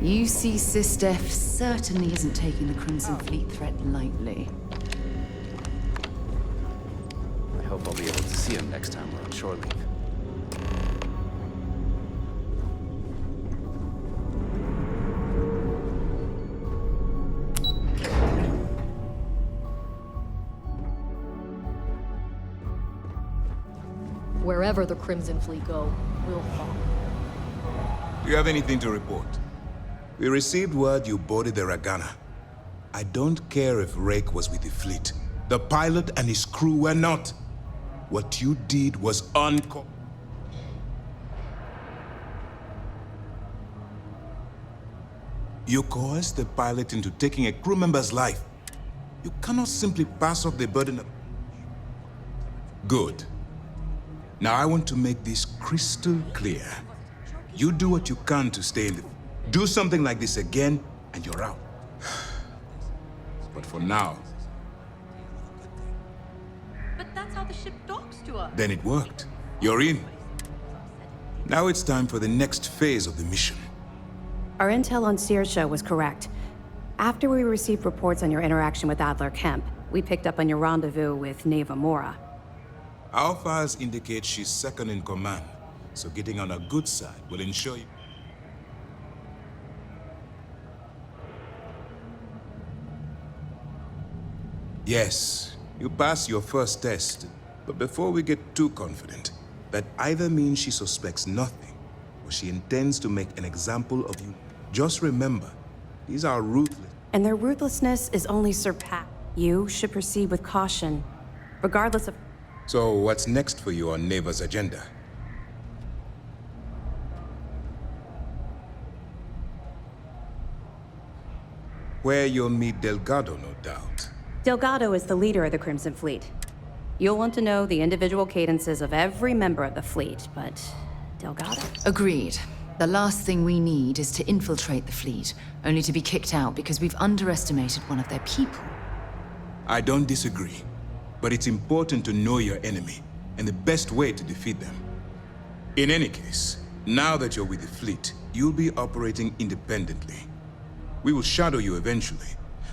You see, Sistef certainly isn't taking the Crimson Fleet threat lightly. I hope I'll be able to see him next time we're on shore leave. Wherever the Crimson Fleet go, we'll follow. Do you have anything to report? We received word you boarded the Ragana. I don't care if Rake was with the fleet. The pilot and his crew were not. What you did was uncalled. You coerced the pilot into taking a crew member's life. You cannot simply pass off the burden of... Good. Now I want to make this crystal clear. You do what you can to stay in the... Do something like this again, and you're out. But for now... But that's how the ship docks to us. Then it worked. You're in. Now it's time for the next phase of the mission. Our intel on Saoirse was correct. After we received reports on your interaction with Adler Kemp, we picked up on your rendezvous with Neva Mora. Our files indicate she's second in command, so getting on her good side will ensure you... Yes, you passed your first test, but before we get too confident, that either means she suspects nothing, or she intends to make an example of you. Just remember, these are ruthless. And their ruthlessness is only surpassed. You should proceed with caution, regardless of... So what's next for you on Neva's agenda? Where you'll meet Delgado, no doubt. Delgado is the leader of the Crimson Fleet. You'll want to know the individual cadences of every member of the fleet, but Delgado... Agreed. The last thing we need is to infiltrate the fleet, only to be kicked out because we've underestimated one of their people. I don't disagree, but it's important to know your enemy and the best way to defeat them. In any case, now that you're with the fleet, you'll be operating independently. We will shadow you eventually,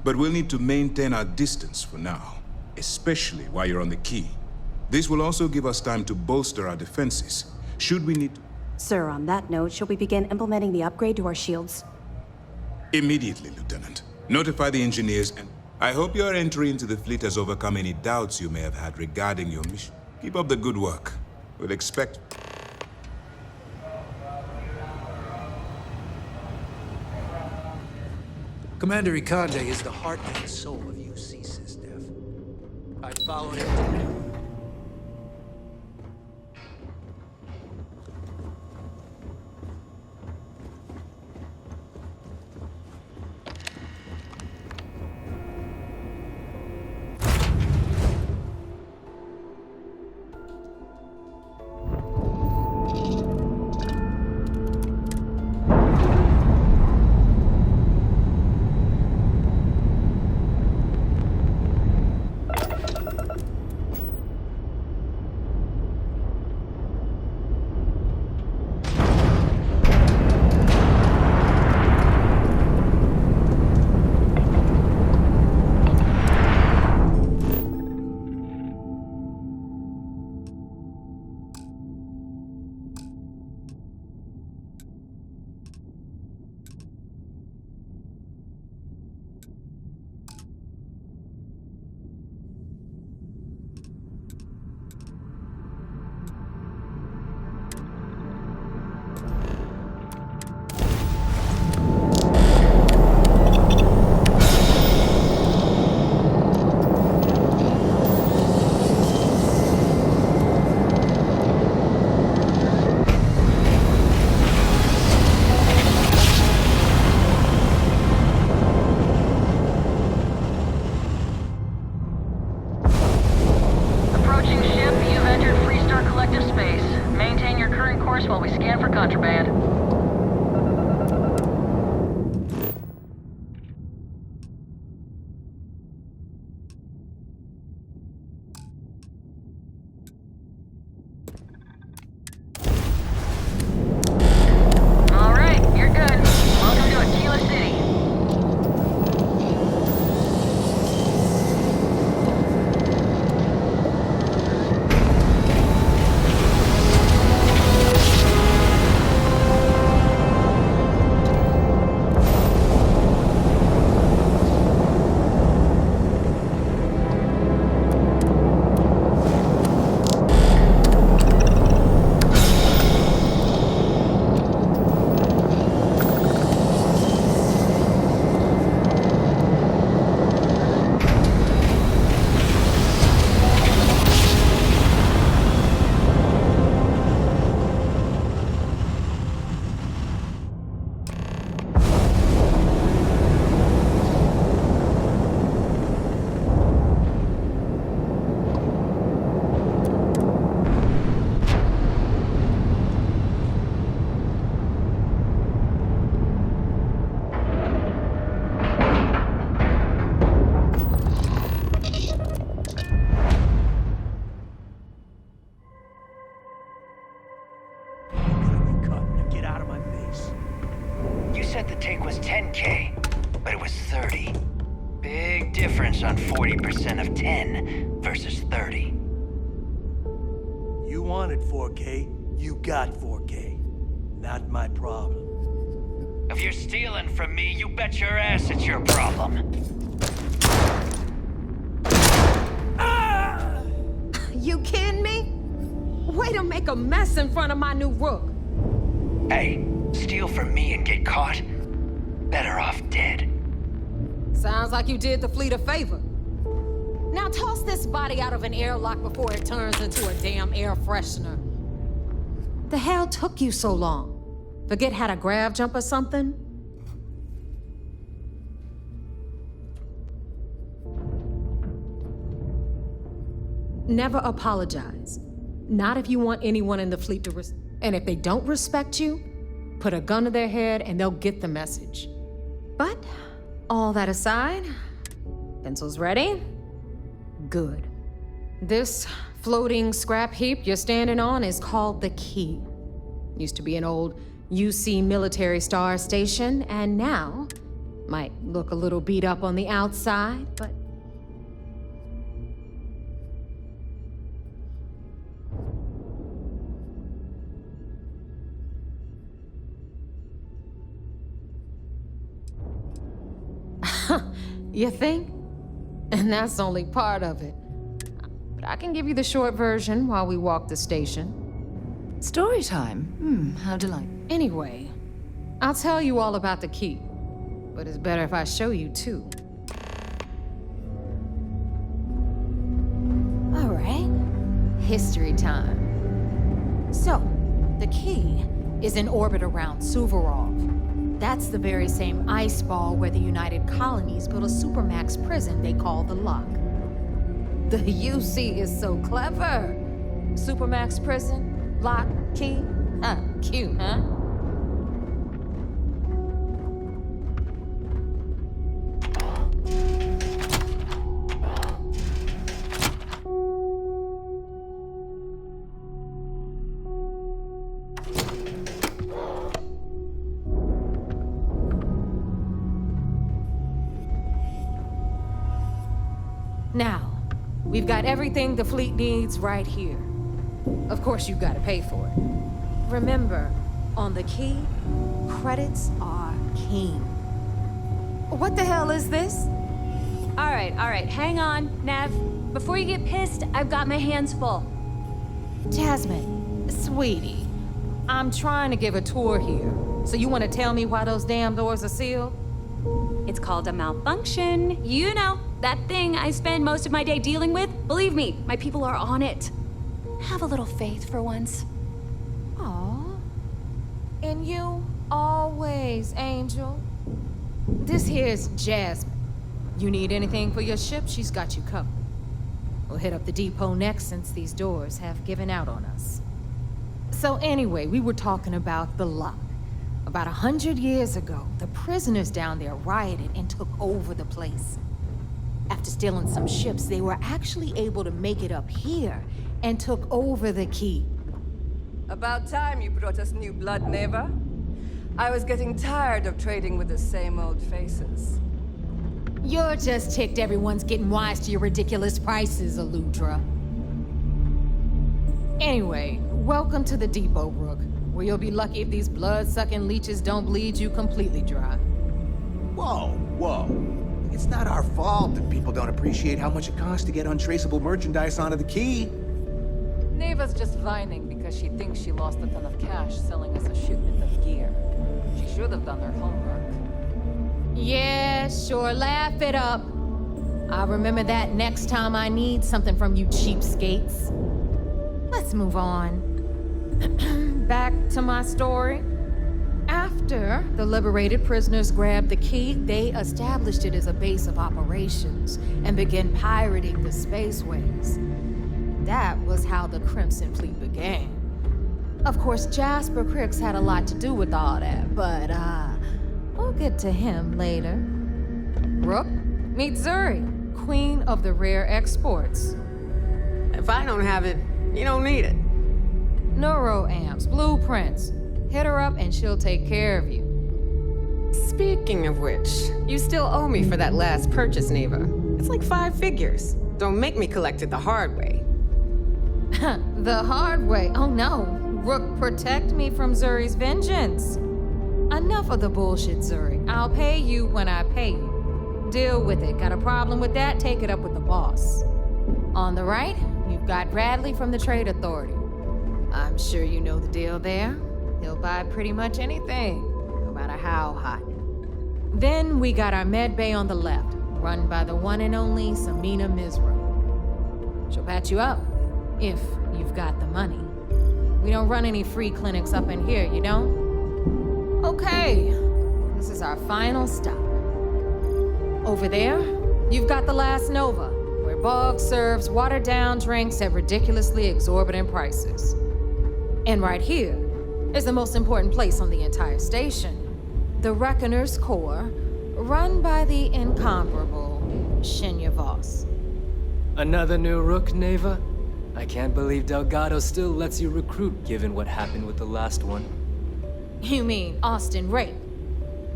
but we'll need to maintain our distance for now, especially while you're on the key. This will also give us time to bolster our defenses, Should we need... Sir, on that note, shall we begin implementing the upgrade to our shields? Immediately, Lieutenant. Notify the engineers and... I hope your entry into the fleet has overcome any doubts you may have had regarding your mission. Keep up the good work. We'll expect... Commander Ikande is the heart and soul of UC, Sysdef. I followed him to... said the take was 10K, but it was 30. Big difference on 40% of 10 versus 30. You wanted 4K, you got 4K. Not my problem. If you're stealing from me, you bet your ass it's your problem. You kidding me? Way to make a mess in front of my new rook. Hey, steal from me and get caught? Better off dead. Sounds like you did the fleet a favor. Now toss this body out of an airlock before it turns into a damn air freshener. The hell took you so long? Forget how to grav jump or something? Never apologize. Not if you want anyone in the fleet to and if they don't respect you, put a gun to their head and they'll get the message. But, all that aside, pencils ready? Good. This floating scrap heap you're standing on is called the Key. Used to be an old UC military star station, and now might look a little beat up on the outside, but You think? And that's only part of it. But I can give you the short version while we walk the station. Story time? How delightful. Anyway, I'll tell you all about the key. But it's better if I show you too. All right. History time. So, the key is in orbit around Suvorov. That's the very same ice ball where the United Colonies built a supermax prison they call the Lock. The UC is so clever. Supermax prison, lock, key. Cute, huh? Now, we've got everything the fleet needs right here. Of course, you've got to pay for it. Remember, on the key, credits are king. What the hell is this? All right, hang on, Nev. Before you get pissed, I've got my hands full. Jasmine, sweetie, I'm trying to give a tour here. So you want to tell me why those damn doors are sealed? It's called a malfunction. You know, that thing I spend most of my day dealing with. Believe me, my people are on it. Have a little faith for once. Aw. And you, always, Angel. This here's Jasmine. You need anything for your ship, she's got you covered. We'll hit up the depot next since these doors have given out on us. So anyway, we were talking about the Lock. About 100 years ago, the prisoners down there rioted and took over the place. After stealing some ships, they were actually able to make it up here and took over the key. About time you brought us new blood, Neva. I was getting tired of trading with the same old faces. You're just ticked everyone's getting wise to your ridiculous prices, Aludra. Anyway, welcome to the depot, Rook, where you'll be lucky if these blood-sucking leeches don't bleed you completely dry. Whoa. It's not our fault that people don't appreciate how much it costs to get untraceable merchandise onto the key. Neva's just whining because she thinks she lost a ton of cash selling us a shipment of gear. She should have done her homework. Yeah, sure, laugh it up. I'll remember that next time I need something from you cheapskates. Let's move on. Back to my story. After the liberated prisoners grabbed the key, they established it as a base of operations and began pirating the spaceways. That was how the Crimson Fleet began. Of course, Jasper Cricks had a lot to do with all that, but we'll get to him later. Rook, meet Zuri, queen of the rare exports. If I don't have it, you don't need it. Neuroamps, blueprints. Hit her up and she'll take care of you. Speaking of which, you still owe me for that last purchase, Neva. It's like 5 figures. Don't make me collect it the hard way. The hard way? Oh no. Rook, protect me from Zuri's vengeance. Enough of the bullshit, Zuri. I'll pay you when I pay you. Deal with it. Got a problem with that? Take it up with the boss. On the right, you've got Bradley from the Trade Authority. I'm sure you know the deal there. He'll buy pretty much anything, no matter how hot. Then we got our med bay on the left, run by the one and only Samina Mizra. She'll patch you up, if you've got the money. We don't run any free clinics up in here, you don't? Okay, this is our final stop. Over there, you've got the Last Nova, where Bog serves watered-down drinks at ridiculously exorbitant prices. And right here is the most important place on the entire station, the Reckoner's Core, run by the incomparable Shinya Voss. Another new Rook, Neva? I can't believe Delgado still lets you recruit given what happened with the last one. You mean Austin Rape?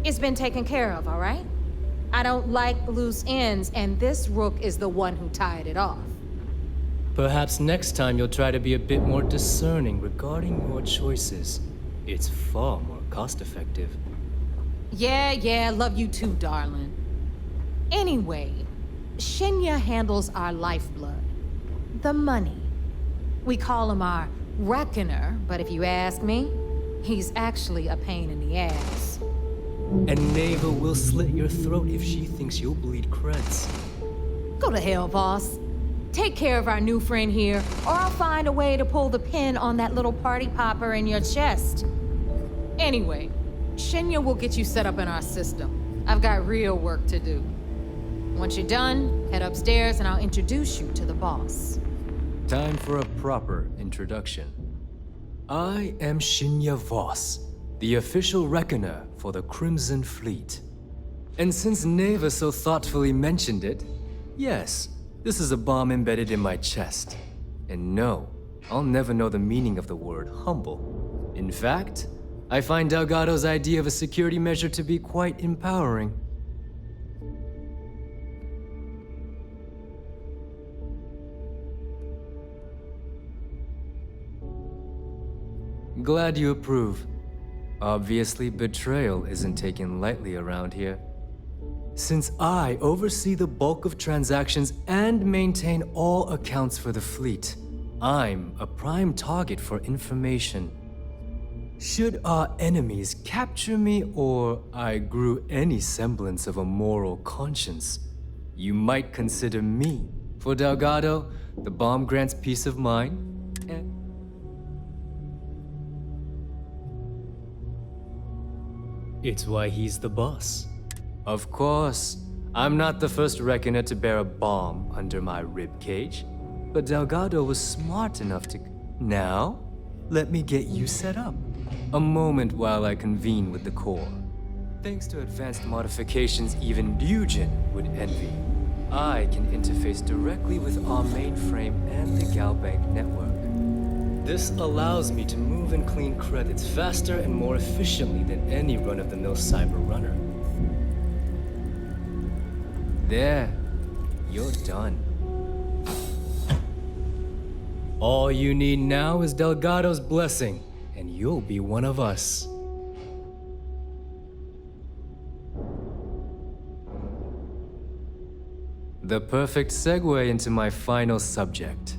It's been taken care of, all right? I don't like loose ends, and this Rook is the one who tied it off. Perhaps next time you'll try to be a bit more discerning regarding your choices. It's far more cost-effective. Yeah, love you too, darling. Anyway, Shinya handles our lifeblood. The money. We call him our reckoner, but if you ask me, he's actually a pain in the ass. And Neva will slit your throat if she thinks you'll bleed creds. Go to hell, boss. Take care of our new friend here, or I'll find a way to pull the pin on that little party popper in your chest. Anyway, Shinya will get you set up in our system. I've got real work to do. Once you're done, head upstairs and I'll introduce you to the boss. Time for a proper introduction. I am Shinya Voss, the official reckoner for the Crimson Fleet. And since Neva so thoughtfully mentioned it, yes, this is a bomb embedded in my chest. And no, I'll never know the meaning of the word humble. In fact, I find Delgado's idea of a security measure to be quite empowering. Glad you approve. Obviously, betrayal isn't taken lightly around here. Since I oversee the bulk of transactions and maintain all accounts for the fleet, I'm a prime target for information. Should our enemies capture me or I grew any semblance of a moral conscience, you might consider me. For Delgado, the bomb grants peace of mind, and it's why he's the boss. Of course, I'm not the first reckoner to bear a bomb under my ribcage, but Delgado was smart enough to... Now, let me get you set up. A moment while I convene with the core. Thanks to advanced modifications even Ryujin would envy, I can interface directly with our mainframe and the Galbank network. This allows me to move and clean credits faster and more efficiently than any run-of-the-mill cyber runner. There, you're done. All you need now is Delgado's blessing, and you'll be one of us. The perfect segue into my final subject.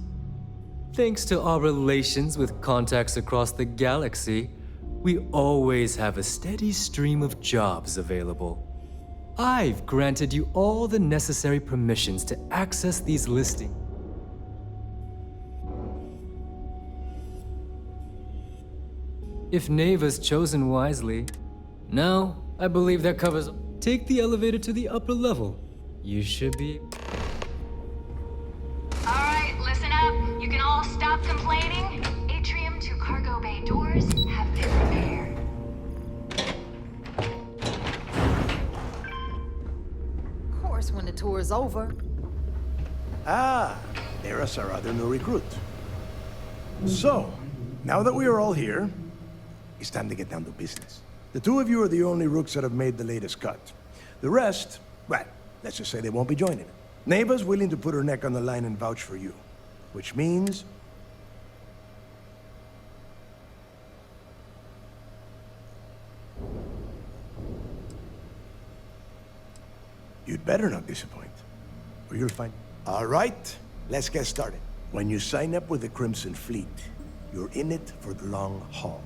Thanks to our relations with contacts across the galaxy, we always have a steady stream of jobs available. I've granted you all the necessary permissions to access these listings. If Neva's chosen wisely. Now, I believe that covers... Take the elevator to the upper level. You should be... Alright, listen up. You can all stop complaining. Atrium to cargo bay doors have been repaired. Of course, when the tour is over. Ah, there's our other new recruit. So, now that we are all here, it's time to get down to business. The two of you are the only rooks that have made the latest cut. The rest, well, let's just say they won't be joining it. Neva's willing to put her neck on the line and vouch for you, which means... you'd better not disappoint, or you'll find... All right, let's get started. When you sign up with the Crimson Fleet, you're in it for the long haul.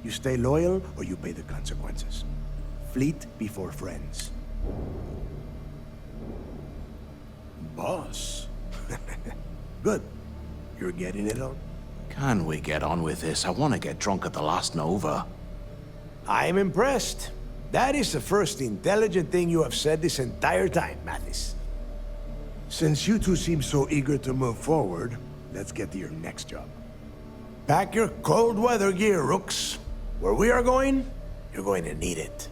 You stay loyal, or you pay the consequences. Fleet before friends. Boss. Good. You're getting it on? Can we get on with this? I want to get drunk at the last Nova. I'm impressed. That is the first intelligent thing you have said this entire time, Mathis. Since you two seem so eager to move forward, let's get to your next job. Pack your cold weather gear, rooks. Where we are going, you're going to need it.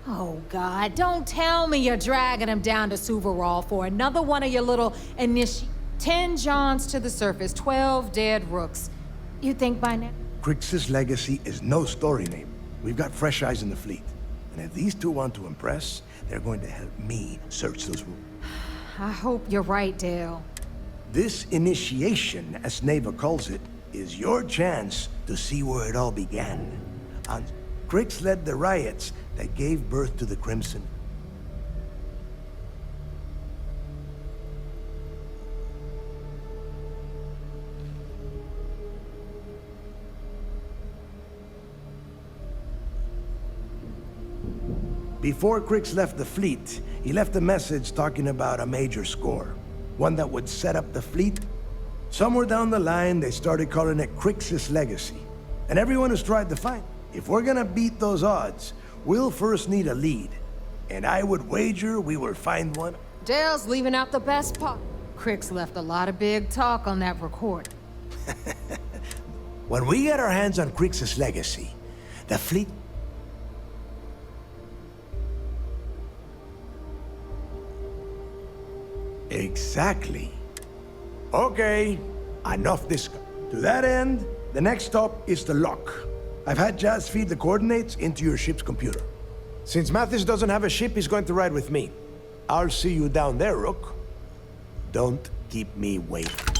Oh, God, don't tell me you're dragging him down to Suvarall for another one of your little 10 Johns to the surface, 12 dead rooks. You think by now? Crix's legacy is no story name. We've got fresh eyes in the fleet. And if these two want to impress, they're going to help me search those rooms. I hope you're right, Dale. This initiation, as Neva calls it, is your chance to see where it all began. And Crix led the riots that gave birth to the Crimson. Before Crix left the fleet, he left a message talking about a major score. One that would set up the fleet. Somewhere down the line, they started calling it Crix's Legacy. And everyone has tried to find it. If we're gonna beat those odds, we'll first need a lead. And I would wager we will find one. Dale's leaving out the best part. Crix left a lot of big talk on that recording. When we get our hands on Crix's Legacy, the fleet... Exactly. Okay, enough discussion. To that end, the next stop is the lock. I've had Jazz feed the coordinates into your ship's computer. Since Mathis doesn't have a ship, he's going to ride with me. I'll see you down there, Rook. Don't keep me waiting.